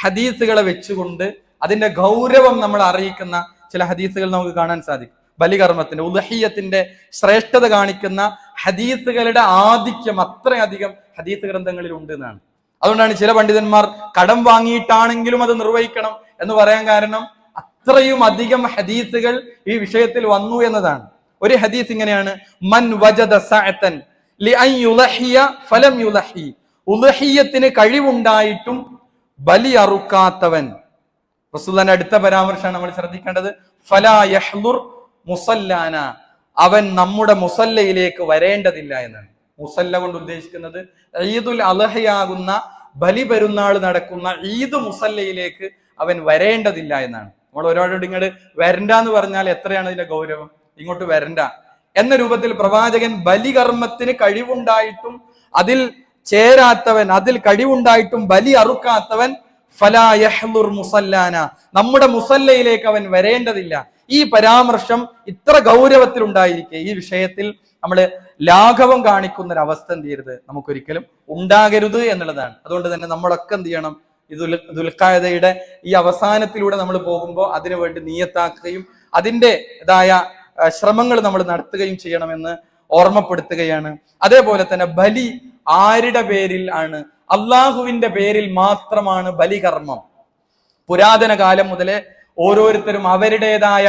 ഹദീസുകളെ വെച്ചുകൊണ്ട് അതിന്റെ ഗൗരവം നമ്മൾ അറിയിക്കുന്ന ചില ഹദീസുകൾ നമുക്ക് കാണാൻ സാധിക്കും. ബലികർമ്മത്തിന്റെ, ഉദ്ഹിയ്യത്തിന്റെ ശ്രേഷ്ഠത കാണിക്കുന്ന ഹദീസുകളുടെ ആധിക്യം അത്രയധികം ഹദീസ് ഗ്രന്ഥങ്ങളിൽ ഉണ്ട് എന്നാണ്. അതുകൊണ്ടാണ് ചില പണ്ഡിതന്മാർ കടം വാങ്ങിയിട്ടാണെങ്കിലും അത് നിർവഹിക്കണം എന്ന് പറയാൻ കാരണം അത്രയും അധികം ഹദീസുകൾ ഈ വിഷയത്തിൽ വന്നു എന്നതാണ്. ഒരു ഹദീസ് ഇങ്ങനെയാണ്, മൻ വജദ സഅതൻ ലിഅൻ യുളഹിയ ഫലം യുളഹി, ഉളഹിയത്തിന് കഴിവുണ്ടായിട്ടും ബലി അറുക്കാത്തവൻ. റസൂലുള്ളാഹിന്റെ അടുത്ത പരാമർശമാണ് നമ്മൾ ശ്രദ്ധിക്കേണ്ടത്. ഫലാ യഹ്ലുർ മുസല്ലാന, അവൻ നമ്മുടെ മുസല്ലയിലേക്ക് വരേണ്ടതില്ല എന്നാണ്. മുസല്ല കൊണ്ട് ഉദ്ദേശിക്കുന്നത് ഈദുൽ അദ്ഹയാകുന്ന ബലി പെരുന്നാൾ നടക്കുന്ന ഈദ് മുസല്ലയിലേക്ക് അവൻ വരേണ്ടതില്ല എന്നാണ്. നമ്മൾ ഒരാളോട് ഇങ്ങോട്ട് വരണ്ട എന്ന് പറഞ്ഞാൽ എത്രയാണ് അതിന്റെ ഗൗരവം? ഇങ്ങോട്ട് വരണ്ട എന്ന രൂപത്തിൽ പ്രവാചകൻ ബലികർമ്മത്തിന് കഴിവുണ്ടായിട്ടും അതിൽ ചേരാത്തവൻ, അതിൽ കഴിവുണ്ടായിട്ടും ബലി അറുക്കാത്തവൻ ഫലാ യഹ്ലുർ മുസല്ലാന, നമ്മുടെ മുസല്ലയിലേക്ക് അവൻ വരേണ്ടതില്ല. ഈ പരാമർശം ഇത്ര ഗൗരവത്തിൽ ഉണ്ടായിരിക്കെ ഈ വിഷയത്തിൽ നമ്മൾ ലാഘവം കാണിക്കുന്ന ഒരു അവസ്ഥ എന്ത് ചെയ്യരുത്, നമുക്കൊരിക്കലും ഉണ്ടാകരുത് എന്നുള്ളതാണ്. അതുകൊണ്ട് തന്നെ നമ്മളൊക്കെ എന്ത് ചെയ്യണം, ഈ ദുൽഖഅദയുടെ ഈ അവസാനത്തിലൂടെ നമ്മൾ പോകുമ്പോൾ അതിനുവേണ്ടി നിയത്താക്കുകയും അതിൻ്റെതായ ശ്രമങ്ങൾ നമ്മൾ നടത്തുകയും ചെയ്യണമെന്ന് ഓർമ്മപ്പെടുത്തുകയാണ്. അതേപോലെ തന്നെ ബലി ആരുടെ പേരിൽ ആണ്? അള്ളാഹുവിന്റെ പേരിൽ മാത്രമാണ് ബലികർമ്മം. പുരാതന കാലം മുതലേ ഓരോരുത്തരും അവരുടേതായ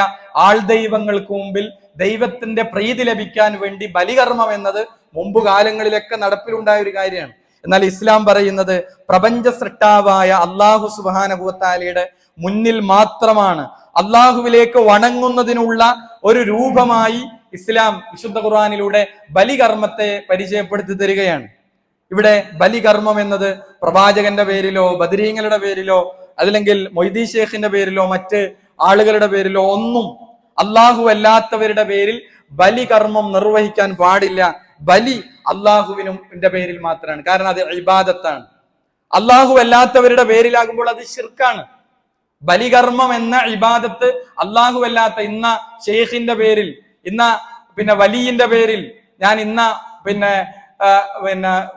ആൾദൈവങ്ങൾക്ക് മുമ്പിൽ ദൈവത്തിന്റെ പ്രീതി ലഭിക്കാൻ വേണ്ടി ബലികർമ്മം എന്നത് മുമ്പ് കാലങ്ങളിലൊക്കെ നടപ്പിലുണ്ടായ ഒരു കാര്യമാണ്. എന്നാൽ ഇസ്ലാം പറയുന്നത് പ്രപഞ്ച സൃഷ്ടാവായ അള്ളാഹു സുബ്ഹാനഹു വ തആലയുടെ മുന്നിൽ മാത്രമാണ് അള്ളാഹുവിലേക്ക് വണങ്ങുന്നതിനുള്ള ഒരു രൂപമായി ഇസ്ലാം വിശുദ്ധ ഖുർആനിലൂടെ ബലികർമ്മത്തെ പരിചയപ്പെടുത്തി തരികയാണ്. ഇവിടെ ബലികർമ്മം എന്നത് പ്രവാചകന്റെ പേരിലോ ബദരീങ്ങളുടെ പേരിലോ അതല്ലെങ്കിൽ മൊയ്തീ ഷേഖിന്റെ പേരിലോ മറ്റ് ആളുകളുടെ പേരിലോ ഒന്നും അള്ളാഹു അല്ലാത്തവരുടെ പേരിൽ ബലികർമ്മം നിർവഹിക്കാൻ പാടില്ല. ബലി അള്ളാഹുവിന്റെ പേരിൽ മാത്രമാണ്. കാരണം അത് ഇബാദത്താണ്. അള്ളാഹു അല്ലാത്തവരുടെ പേരിലാകുമ്പോൾ അത് ശിർക്കാണ്. ബലികർമ്മം എന്ന ഇബാദത്ത് അള്ളാഹു അല്ലാത്ത ഇന്ന ഷെയ്ഖിന്റെ പേരിൽ, ഇന്ന വലിയിന്റെ പേരിൽ ഞാൻ പിന്നെ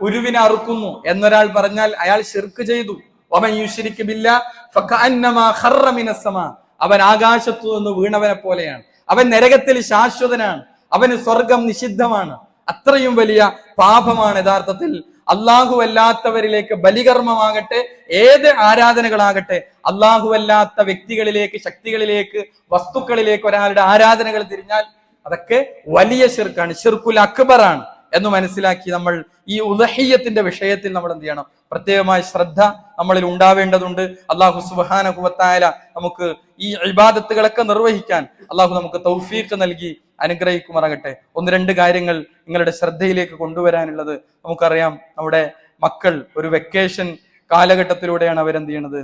ഉരുവിനെ അറുക്കുന്നു എന്നൊരാൾ പറഞ്ഞാൽ അയാൾ ശിർക്ക് ചെയ്തു. വമൻ യുശ്രിക് ബില്ലാഹ് ഫകഅന്നമാ ഖറ മിനസ് സമാ, അവൻ ആകാശത്തു നിന്ന് വീണവനെ പോലെയാണ്. അവൻ നരകത്തിൽ ശാശ്വതനാണ്. അവന് സ്വർഗം നിഷിദ്ധമാണ്. അത്രയും വലിയ പാപമാണ് യഥാർത്ഥത്തിൽ അള്ളാഹു അല്ലാത്തവരിലേക്ക് ബലികർമ്മമാകട്ടെ ഏത് ആരാധനകളാകട്ടെ അള്ളാഹു അല്ലാത്ത വ്യക്തികളിലേക്ക്, ശക്തികളിലേക്ക്, വസ്തുക്കളിലേക്ക് ഒരാളുടെ ആരാധനകൾ തിരിഞ്ഞാൽ അതൊക്കെ വലിയ ശിർക്കാണ്, ശിർക്കുൽ അക്ബറാണ് എന്ന് മനസ്സിലാക്കി നമ്മൾ ഈ ഉദ്ഹിയ്യത്തിന്റെ വിഷയത്തിൽ നമ്മൾ എന്ത് ചെയ്യണം, പ്രത്യേകമായ ശ്രദ്ധ നമ്മളിൽ ഉണ്ടാവേണ്ടതുണ്ട്. അള്ളാഹു സുബ്ഹാനഹു വ തആല നമുക്ക് ഈ ഇബാദത്തുകളൊക്കെ നിർവഹിക്കാൻ അള്ളാഹു നമുക്ക് തൗഫീഖ് നൽകി അനുഗ്രഹിക്കുമാറാകട്ടെ. ഒന്ന് രണ്ട് കാര്യങ്ങൾ നിങ്ങളുടെ ശ്രദ്ധയിലേക്ക് കൊണ്ടുവരാനുള്ളത്, നമുക്കറിയാം നമ്മുടെ മക്കൾ ഒരു വെക്കേഷൻ കാലഘട്ടത്തിലൂടെയാണ് അവരെന്ത് ചെയ്യണത്,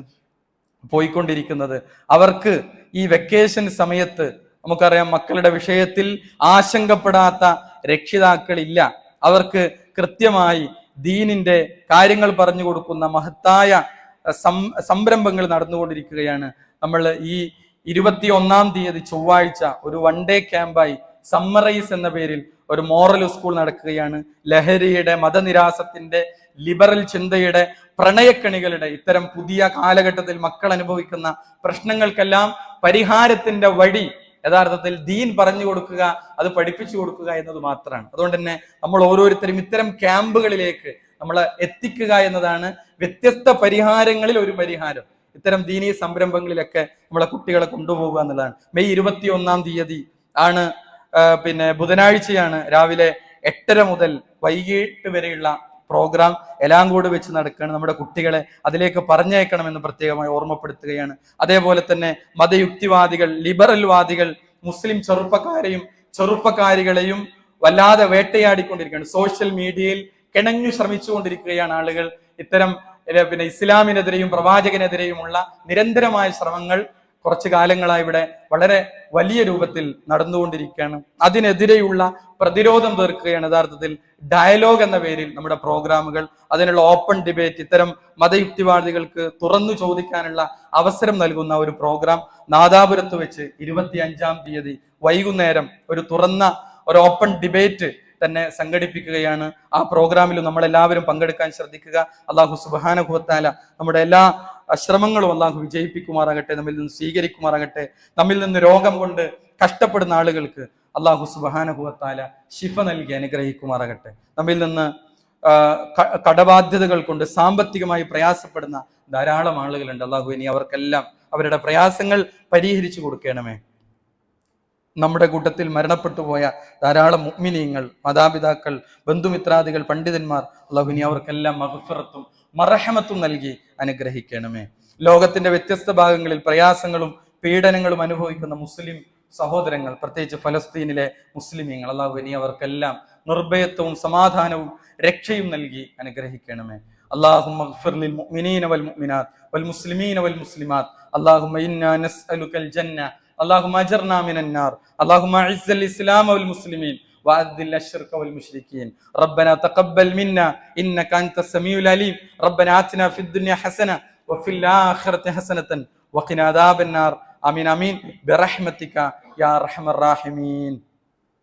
പോയിക്കൊണ്ടിരിക്കുന്നത്. അവർക്ക് ഈ വെക്കേഷൻ സമയത്ത് നമുക്കറിയാം മക്കളുടെ വിഷയത്തിൽ ആശങ്കപ്പെടാത്ത രക്ഷിതാക്കളില്ല. അവർക്ക് കൃത്യമായി ദീനിന്റെ കാര്യങ്ങൾ പറഞ്ഞു കൊടുക്കുന്ന മഹത്തായ സംരംഭങ്ങൾ നടന്നുകൊണ്ടിരിക്കുകയാണ്. നമ്മൾ ഈ 21-ാം തീയതി ചൊവ്വാഴ്ച ഒരു വൺ ഡേ ക്യാമ്പായി സമ്മറൈസ് എന്ന പേരിൽ ഒരു മോറൽ സ്കൂൾ നടക്കുകയാണ്. ലഹരിയുടെ, മതനിരാസത്തിന്റെ, ലിബറൽ ചിന്തയുടെ, പ്രണയക്കണികളുടെ ഇത്തരം പുതിയ കാലഘട്ടത്തിൽ മക്കൾ അനുഭവിക്കുന്ന പ്രശ്നങ്ങൾക്കെല്ലാം പരിഹാരത്തിന്റെ വഴി യഥാർത്ഥത്തിൽ ദീൻ പറഞ്ഞു കൊടുക്കുക, അത് പഠിപ്പിച്ചു കൊടുക്കുക എന്നത് മാത്രമാണ്. അതുകൊണ്ട് തന്നെ നമ്മൾ ഓരോരുത്തരും ഇത്തരം ക്യാമ്പുകളിലേക്ക് നമ്മളെ എത്തിക്കുക എന്നതാണ് വ്യത്യസ്ത പരിഹാരങ്ങളിൽ ഒരു പരിഹാരം. ഇത്തരം ദീനീ സംരംഭങ്ങളിലൊക്കെ നമ്മളെ കുട്ടികളെ കൊണ്ടുപോകുക എന്നുള്ളതാണ്. മെയ് 21-ാം തീയതി ആണ് ബുധനാഴ്ചയാണ് രാവിലെ 8:30 മുതൽ വൈകിട്ട് വരെയുള്ള പ്രോഗ്രാം എലാങ്കോട് വെച്ച് നടക്കുകയാണ്. നമ്മുടെ കുട്ടികളെ അതിലേക്ക് പറഞ്ഞയക്കണമെന്ന് പ്രത്യേകമായി ഓർമ്മപ്പെടുത്തുകയാണ്. അതേപോലെ തന്നെ മതയുക്തിവാദികൾ, ലിബറൽ വാദികൾ മുസ്ലിം ചെറുപ്പക്കാരികളെയും വല്ലാതെ വേട്ടയാടിക്കൊണ്ടിരിക്കുകയാണ്. സോഷ്യൽ മീഡിയയിൽ കിണഞ്ഞു ശ്രമിച്ചുകൊണ്ടിരിക്കുകയാണ് ആളുകൾ. ഇത്തരം ഇസ്ലാമിനെതിരെയും പ്രവാചകനെതിരെയുമുള്ള നിരന്തരമായ ശ്രമങ്ങൾ കുറച്ചു കാലങ്ങളായി ഇവിടെ വളരെ വലിയ രൂപത്തിൽ നടന്നുകൊണ്ടിരിക്കുകയാണ്. അതിനെതിരെയുള്ള പ്രതിരോധം തീർക്കുകയാണ് യഥാർത്ഥത്തിൽ ഡയലോഗ് എന്ന പേരിൽ നമ്മുടെ പ്രോഗ്രാമുകൾ. അതിനുള്ള ഓപ്പൺ ഡിബേറ്റ്, ഇത്തരം മതയുക്തിവാദികൾക്ക് തുറന്നു ചോദിക്കാനുള്ള അവസരം നൽകുന്ന ഒരു പ്രോഗ്രാം നാദാപുരത്ത് വെച്ച് 25-ാം തീയതി വൈകുന്നേരം ഒരു ഓപ്പൺ ഡിബേറ്റ് തന്നെ സംഘടിപ്പിക്കുകയാണ്. ആ പ്രോഗ്രാമിൽ നമ്മളെല്ലാവരും പങ്കെടുക്കാൻ ശ്രദ്ധിക്കുക. അള്ളാഹു സുബ്ഹാനഹു വ തആല നമ്മുടെ എല്ലാ ശ്രമങ്ങളും അള്ളാഹു വിജയിപ്പിക്കുമാറാകട്ടെ, നമ്മിൽ നിന്ന് സ്വീകരിക്കുമാറാകട്ടെ. നമ്മിൽ നിന്ന് രോഗം കൊണ്ട് കഷ്ടപ്പെടുന്ന ആളുകൾക്ക് അള്ളാഹു സുബ്ഹാനഹു വ തആല ശിഫ നൽകി അനുഗ്രഹിക്കുമാറാകട്ടെ. നമ്മിൽ നിന്ന് കടബാധ്യതകൾ കൊണ്ട് സാമ്പത്തികമായി പ്രയാസപ്പെടുന്ന ധാരാളം ആളുകളുണ്ട്. അള്ളാഹു ഇനി അവർക്കെല്ലാം അവരുടെ പ്രയാസങ്ങൾ പരിഹരിച്ചു കൊടുക്കണമേ. നമ്മുടെ കൂട്ടത്തിൽ മരണപ്പെട്ടു പോയ ധാരാളം മുഅ്മിനീങ്ങൾ, മാതാപിതാക്കൾ, ബന്ധുമിത്രാദികൾ, പണ്ഡിതന്മാർ, അല്ലാഹു നീ അവർക്കെല്ലാം മഗ്ഫിറത്തും മർഹമത്തും നൽകി അനുഗ്രഹിക്കണമേ. ലോകത്തിന്റെ വ്യത്യസ്ത ഭാഗങ്ങളിൽ പ്രയാസങ്ങളും പീഡനങ്ങളും അനുഭവിക്കുന്ന മുസ്ലിം സഹോദരങ്ങൾ, പ്രത്യേകിച്ച് ഫലസ്തീനിലെ മുസ്ലിമീങ്ങൾ, അല്ലാഹു നീ അവർക്കെല്ലാം നിർഭയത്വവും സമാധാനവും രക്ഷയും നൽകി അനുഗ്രഹിക്കണമേ. اللهم اغفر للمؤمنين والمؤمنات والمسلمين والمسلمات. اللهم إنا نسألك الجنة. اللهم أجرنا من النار. اللهم أعز الإسلام والمسلمين وأذل الشرك والمشركين. ربنا تقبل منا إنك أنت السميع العليم. ربنا آتنا في الدنيا حسنة وفي الآخرة حسنة وقنا عذاب النار. آمين آمين برحمتك يا أرحم الراحمين.